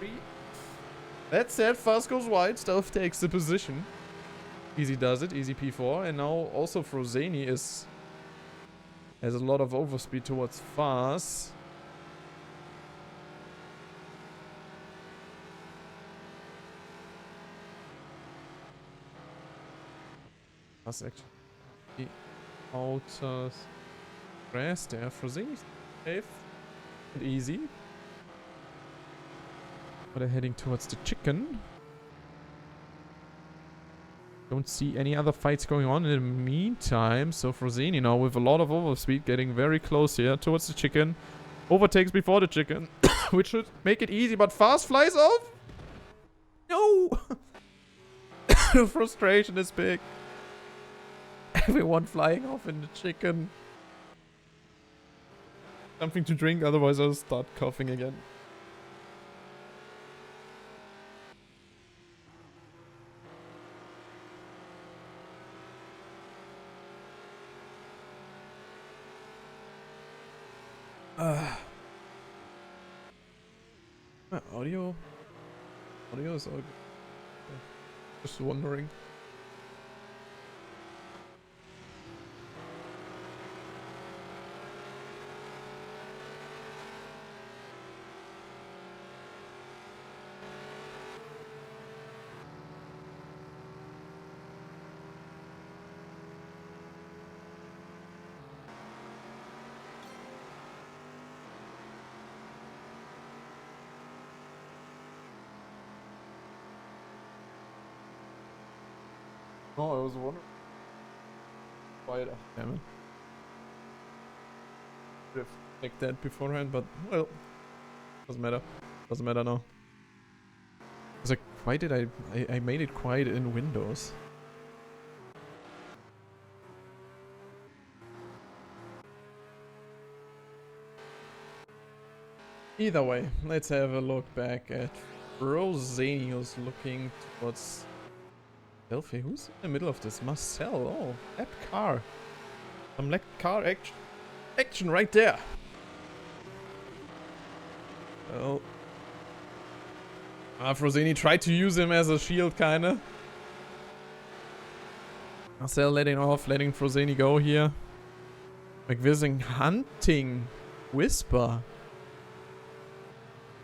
3. That said, Fars goes wide. Stealth takes the position. Easy does it. Easy P4. And now also Frozeni has a lot of overspeed towards Fars. Fars actually out grass there. Frozeni safe and easy. But they're heading towards the chicken. Don't see any other fights going on in the meantime. So Frozeni now with a lot of overspeed, getting very close here towards the chicken. Overtakes before the chicken, which should make it easy, but Fast flies off. No! The frustration is big. Everyone flying off in the chicken. Something to drink, otherwise I'll start coughing again. Audio is all good. Just wondering. Oh, I was wondering. Quieter. Damn it. Should have checked that beforehand, but well, doesn't matter. Doesn't matter now. Was I quiet? I made it quiet in Windows. Either way, let's have a look back at Rosenius looking towards Selfie, who's in the middle of this? Marcel, oh, that car. Some left car action right there. Well, Frosini tried to use him as a shield, kinda. Marcel letting Frosini go here. McVizzing hunting Whisper.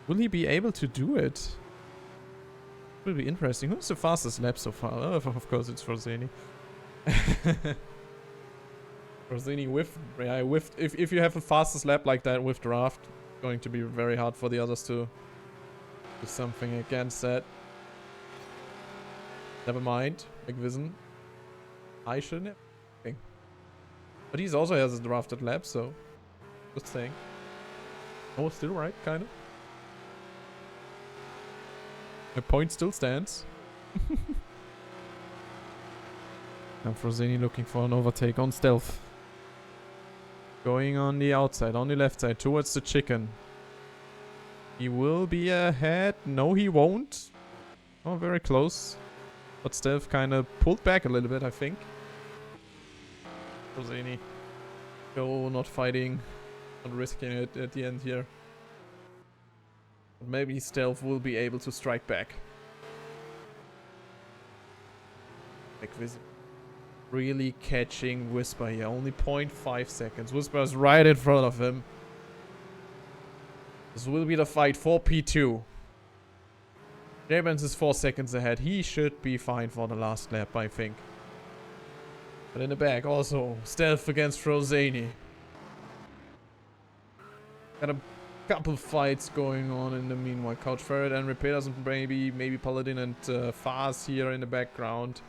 Will he be able to do it? Will be interesting. Who's the fastest lap so far? Oh, of course, it's Frosini. Frosini whiffed. Yeah, whiffed. If you have the fastest lap like that with draft, it's going to be very hard for the others to do something against that. Never mind, McVizzin. I shouldn't have. Okay. But he also has a drafted lap, so just saying. Oh, still right, kind of. My point still stands. Now Frosini looking for an overtake on stealth. Going on the outside, on the left side, towards the chicken. He will be ahead. No, he won't. Oh, very close. But stealth kind of pulled back a little bit, I think. Frosini. Go, not fighting. Not risking it at the end here. But maybe stealth will be able to strike back. McVizzin really catching Whisper here. Only 0.5 seconds. Whisper is right in front of him. This will be the fight for P2. Jabens is 4 seconds ahead. He should be fine for the last lap, I think. But in the back also, stealth against Frosini. Got a couple fights going on in the meanwhile. Couch Ferret and Repairs and maybe Paladin and Faz here in the background.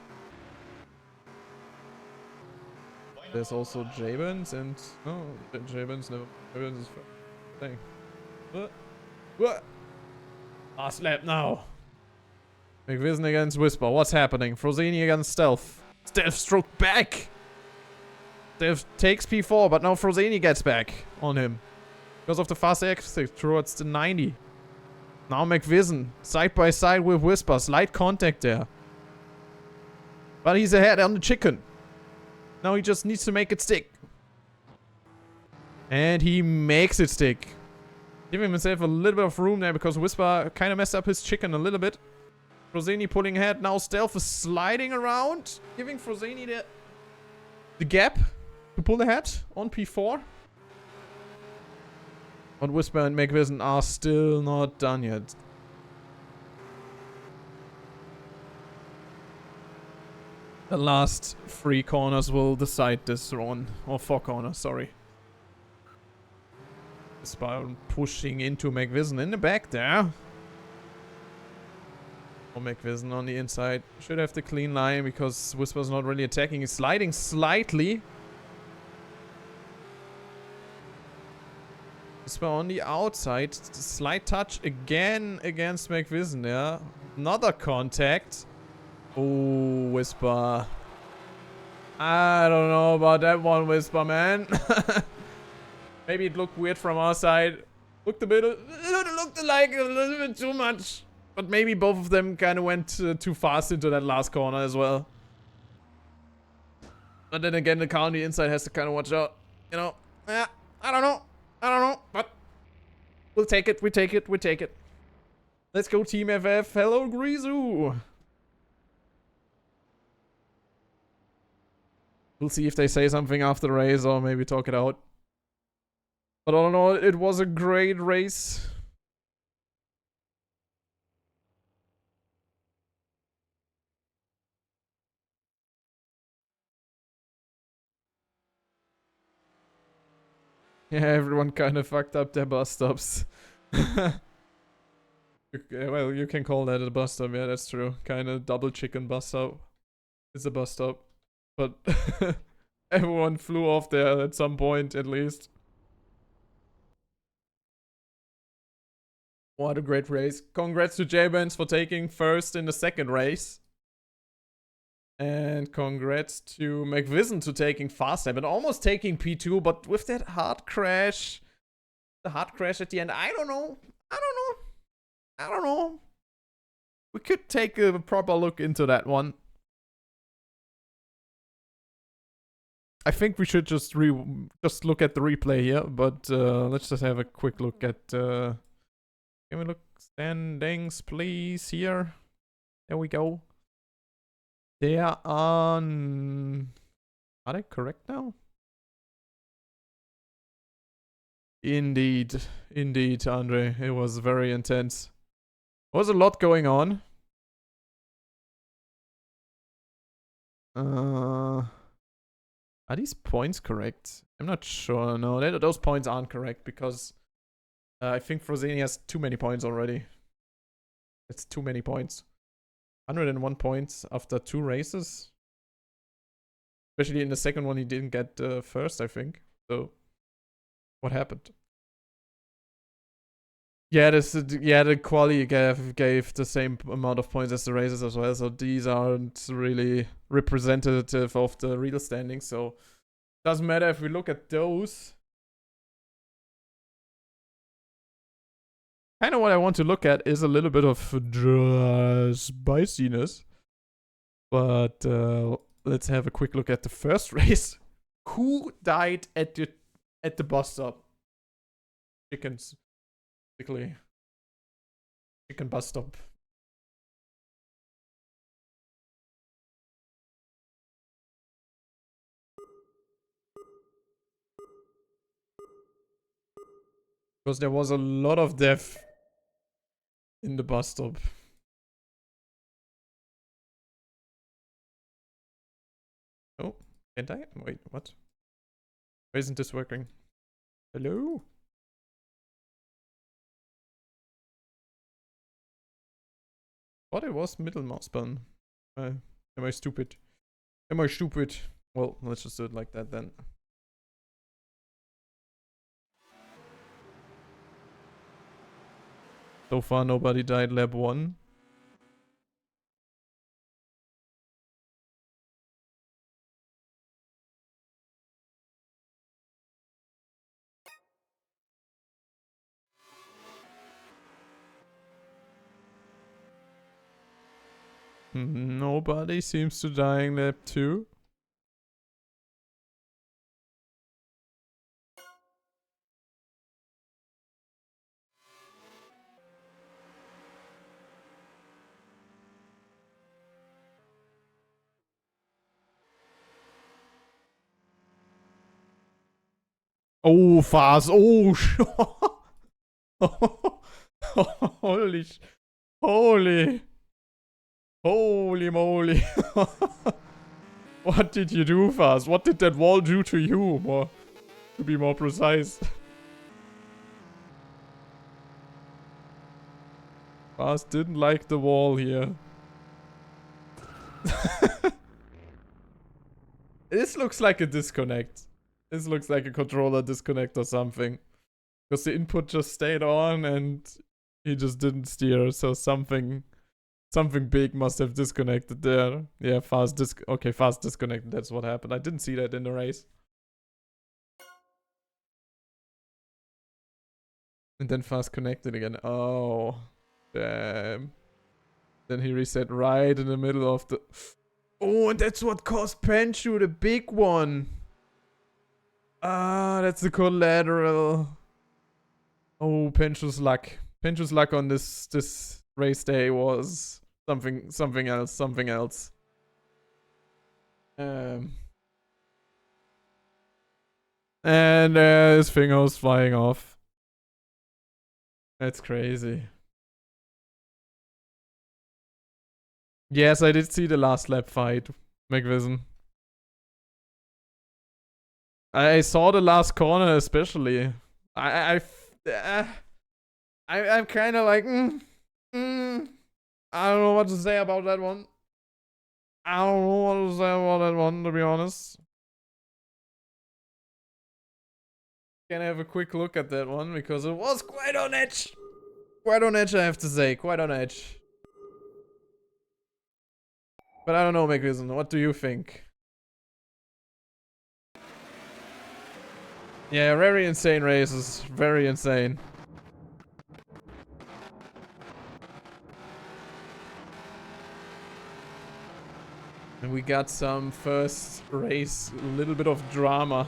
There's also Jabens and no, Jabens never. Jabens is thing. What? Last lap now. McVizzin against Whisper. What's happening? Frosini against Stealth. Stealth stroke back. Stealth takes P4, but now Frosini gets back on him. Because of the fast exit towards the 90. Now McVizzin, side by side with Whisper. Slight contact there. But he's ahead on the chicken. Now he just needs to make it stick. And he makes it stick. Giving himself a little bit of room there because Whisper kind of messed up his chicken a little bit. Frosini pulling ahead. Now Stealth is sliding around. Giving Frosini the gap to pull ahead on P4. But Whisper and McVizzin are still not done yet. The last 3 corners will decide this run. Or 4 corners, sorry. Whisper pushing into McVizzin in the back there. Or McVizzin on the inside. Should have the clean line because Whisper's not really attacking. He's sliding slightly. Whisper on the outside. Slight touch again against McVizzin there. Another contact. Oh, Whisper. I don't know about that one, Whisper, man. Maybe it looked weird from our side. Looked a bit... It looked like a little bit too much. But maybe both of them kind of went too fast into that last corner as well. But then again, the car on the inside has to kind of watch out. You know? Yeah, I don't know. But we'll take it. We take it. Let's go Team FF. Hello, Grizu. We'll see if they say something after the race or maybe talk it out. But all in all, it was a great race. Yeah, everyone kind of fucked up their bus stops. Well, you can call that a bus stop. Yeah, that's true. Kind of double chicken bus stop. It's a bus stop. But everyone flew off there at some point, at least. What a great race. Congrats to J-Benz for taking first in the second race. And congrats to McVizzin to taking fast lap and almost taking P2, but with that hard crash. The hard crash at the end, I don't know. We could take a proper look into that one. I think we should just look at the replay here, but let's just have a quick look at can we look standings please here? There we go. They are on, are they correct now? Indeed, Andre. It was very intense. There was a lot going on. Are these points correct? I'm not sure. No, those points aren't correct because I think Frozeni has too many points already. It's too many points. 101 points after 2 races. Especially in the second one, he didn't get first, I think. So, what happened? Yeah, the quali gave the same amount of points as the races as well. So these aren't really representative of the real standings. So doesn't matter if we look at those. Kind of what I want to look at is a little bit of spiciness. But let's have a quick look at the first race. Who died at the bus stop? Chickens. Basically. Chicken bus stop. Because there was a lot of death in the bus stop. Oh, can't I? Wait, what? Why isn't this working? Hello? Thought it was middle mouse button. Am I stupid? Am I stupid? Well, let's just do it like that then. So far, nobody died lap 1. Nobody seems to die in lap 2. Oh, fast. Oh, holy, holy moly. What did you do, Fast? What did that wall do to you? To be more precise. Fast didn't like the wall here. This looks like a disconnect. This looks like a controller disconnect or something. Because the input just stayed on and he just didn't steer. So something big must have disconnected there. Yeah, fast disconnected. That's what happened. I didn't see that in the race. And then fast connected again. Oh, damn. Then he reset right in the middle of the... Oh, and that's what caused Penshu, the big one. Ah, that's the collateral. Oh, Penshu's luck. Penshu's luck on this race day was something else. And his finger was flying off. That's crazy. Yes, I did see the last lap fight, McVison. I saw the last corner especially. I'm kind of like, I don't know what to say about that one. I don't know what to say about that one, to be honest. Can I have a quick look at that one because it was quite on edge. Quite on edge, I have to say. Quite on edge. But I don't know, McVison. What do you think? Yeah, very insane races. Very insane. And we got some first race, a little bit of drama.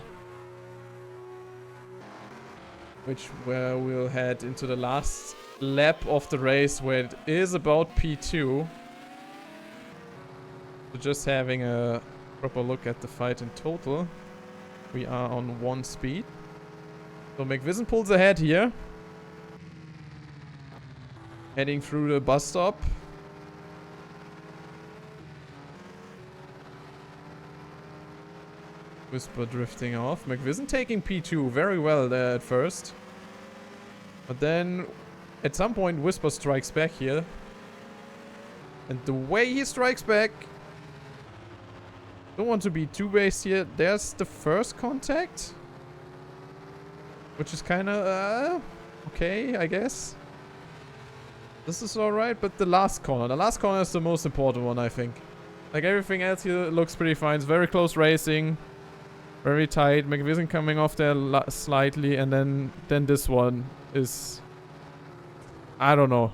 Where we'll head into the last lap of the race, where it is about P2. So just having a proper look at the fight in total. We are on 1 speed. So McVision pulls ahead here. Heading through the bus stop. Whisper drifting off. McVision taking P2 very well there at first. But then, at some point, Whisper strikes back here. And the way he strikes back... Don't want to be too based here. There's the first contact. Which is kind of... okay, I guess. This is alright, but the last corner. The last corner is the most important one, I think. Like, everything else here looks pretty fine. It's very close racing. Very tight. McVision coming off there slightly, and then this one is... I don't know.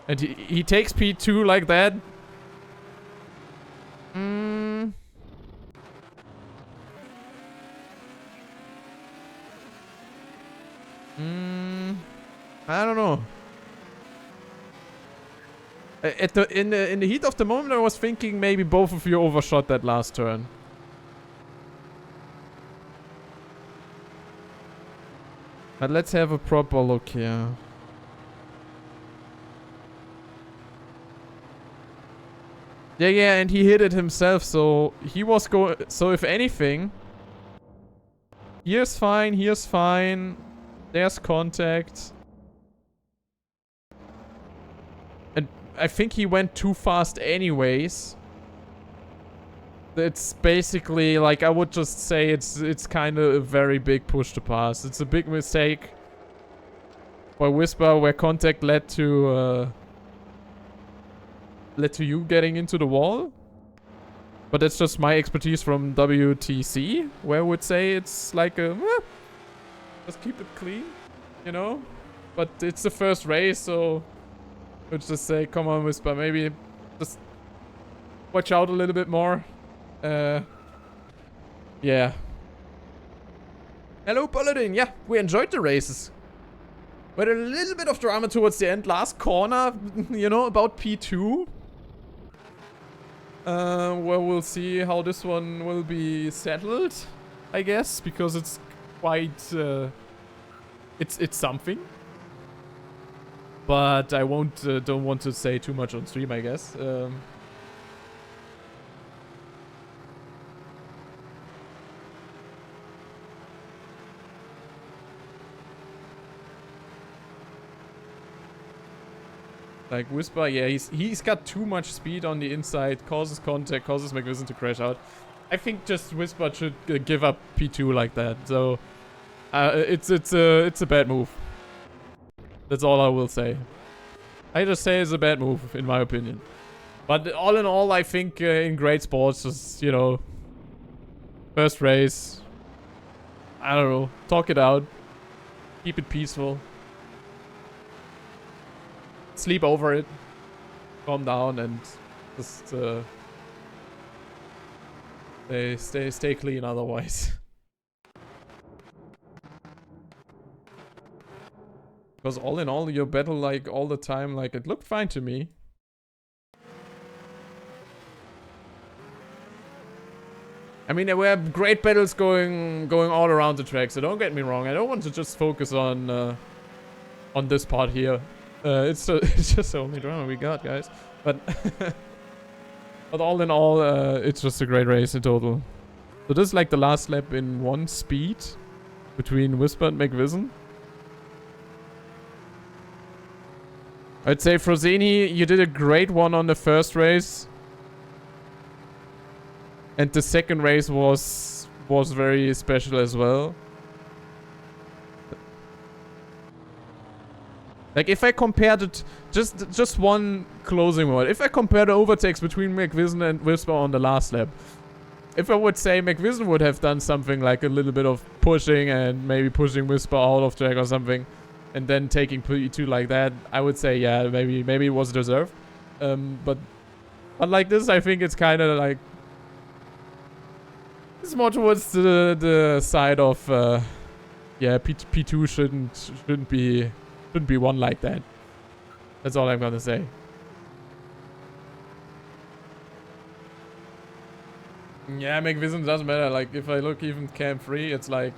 And he takes P2 like that. I don't know. In the heat of the moment, I was thinking maybe both of you overshot that last turn. But let's have a proper look here. Yeah, and he hit it himself, so he was going... So if anything... Here's fine, there's contact. And I think he went too fast anyways. It's basically, like, I would just say it's kind of a very big push to pass. It's a big mistake by Whisper, where contact led to you getting into the wall. But that's just my expertise from WTC, where I would say it's like a... just keep it clean, you know? But it's the first race, so... Let's just say, come on, Whisper, maybe just watch out a little bit more. Yeah. Hello, Paladin. Yeah, we enjoyed the races. We had a little bit of drama towards the end. Last corner, you know, about P2. Well, we'll see how this one will be settled, I guess, because it's quite, it's something. But I don't want to say too much on stream, I guess. Like Whisper, yeah, he's got too much speed on the inside, causes contact, causes McVision to crash out. I think just Whisper should give up P2 like that. So it's a bad move. That's all I will say. I just say it's a bad move, in my opinion. But all in all, I think in great sports, just, you know, first race, I don't know, talk it out, keep it peaceful. Sleep over it, calm down, and just stay clean otherwise. Because all in all, your battle, like, all the time, like, it looked fine to me. I mean, there were great battles going all around the track, so don't get me wrong. I don't want to just focus on this part here. It's just the only drama we got, guys. But but all in all, it's just a great race in total. So this is like the last lap in 1 speed between Whisper and McVision. I'd say Frozeni, you did a great one on the first race. And the second race was very special as well. Like, if I compared it, just one closing word. If I compare the overtakes between McVision and Whisper on the last lap, if I would say McVision would have done something like a little bit of pushing and maybe pushing Whisper out of track or something, and then taking P2 like that, I would say, yeah, maybe it was deserved. But But like this, I think it's kind of like it's more towards the side of yeah, P2 shouldn't be won like that. That's all I'm gonna say. Yeah, make vision doesn't matter. Like if I look even cam 3, it's like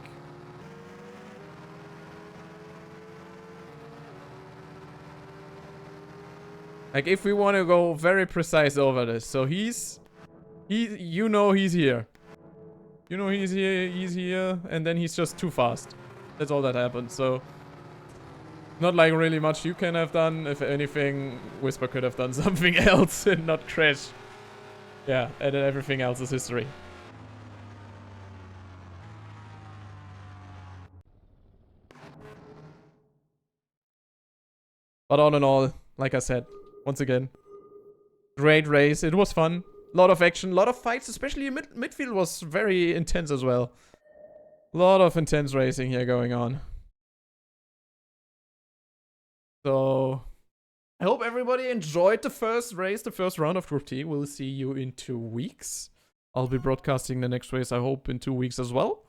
if we want to go very precise over this, so he's you know he's here. You know he's here, and then he's just too fast. That's all that happened. So not like really much you can have done. If anything, Whisper could have done something else and not crash. Yeah, and then everything else is history. But all in all, like I said, once again, great race. It was fun. A lot of action, a lot of fights, especially midfield was very intense as well. A lot of intense racing here going on. So, I hope everybody enjoyed the first race, the first round of Group T. We'll see you in 2 weeks. I'll be broadcasting the next race, I hope, in 2 weeks as well.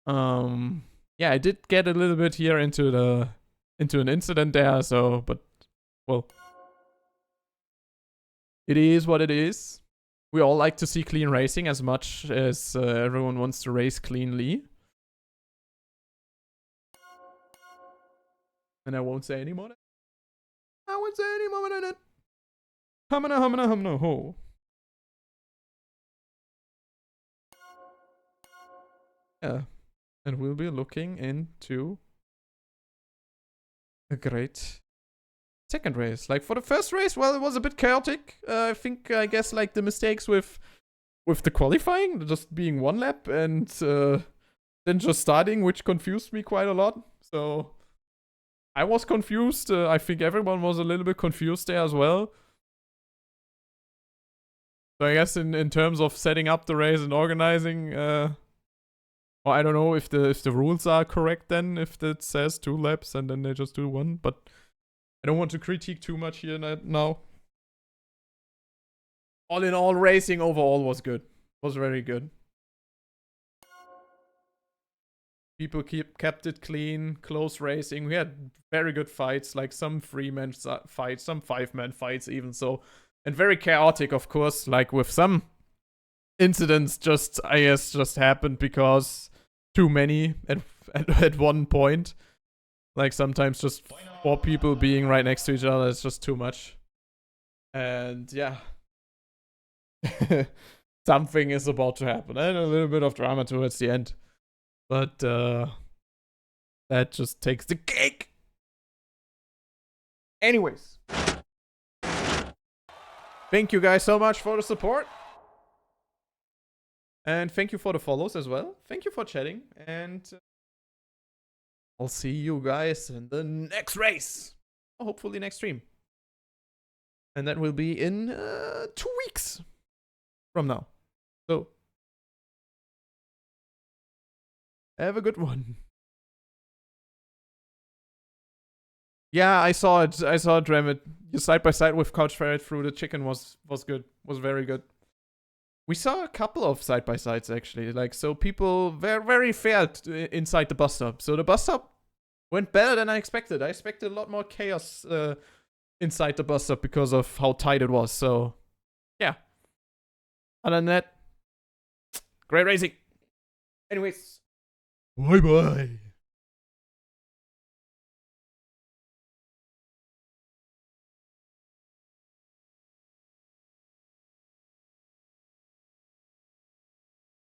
Yeah, I did get a little bit here into an incident there, so, but, well, it is what it is. We all like to see clean racing as much as everyone wants to race cleanly. And I won't say any more. I won't say any more than that. Humna ho. Yeah. And we'll be looking into a great second race. Like for the first race, well, it was a bit chaotic. I guess like the mistakes with the qualifying, just being 1 lap and then just starting, which confused me quite a lot. So I was confused. I think everyone was a little bit confused there as well. So I guess in terms of setting up the race and organizing, or I don't know if the rules are correct then, if it says 2 laps and then they just do 1, but I don't want to critique too much here now. All in all, racing overall was good. Was very good. People kept it clean, close racing. We had very good fights, like some 3-man fights, some 5-man fights even so. And very chaotic, of course, like with some incidents I guess, just happened because too many at one point. Like sometimes just 4 people being right next to each other is just too much. And yeah. Something is about to happen. And a little bit of drama towards the end. But that just takes the cake. Anyways. Thank you guys so much for the support. And thank you for the follows as well. Thank you for chatting. And I'll see you guys in the next race. Hopefully next stream. And that will be in 2 weeks from now. So, have a good one. Yeah, I saw it. I saw it, Remit. Your side by side with Couch Ferret through the chicken was good. Was very good. We saw a couple of side by sides actually. Like, so people were very fair inside the bus stop. So the bus stop went better than I expected. I expected a lot more chaos inside the bus stop because of how tight it was. So, yeah. Other than that, great racing. Anyways, bye bye.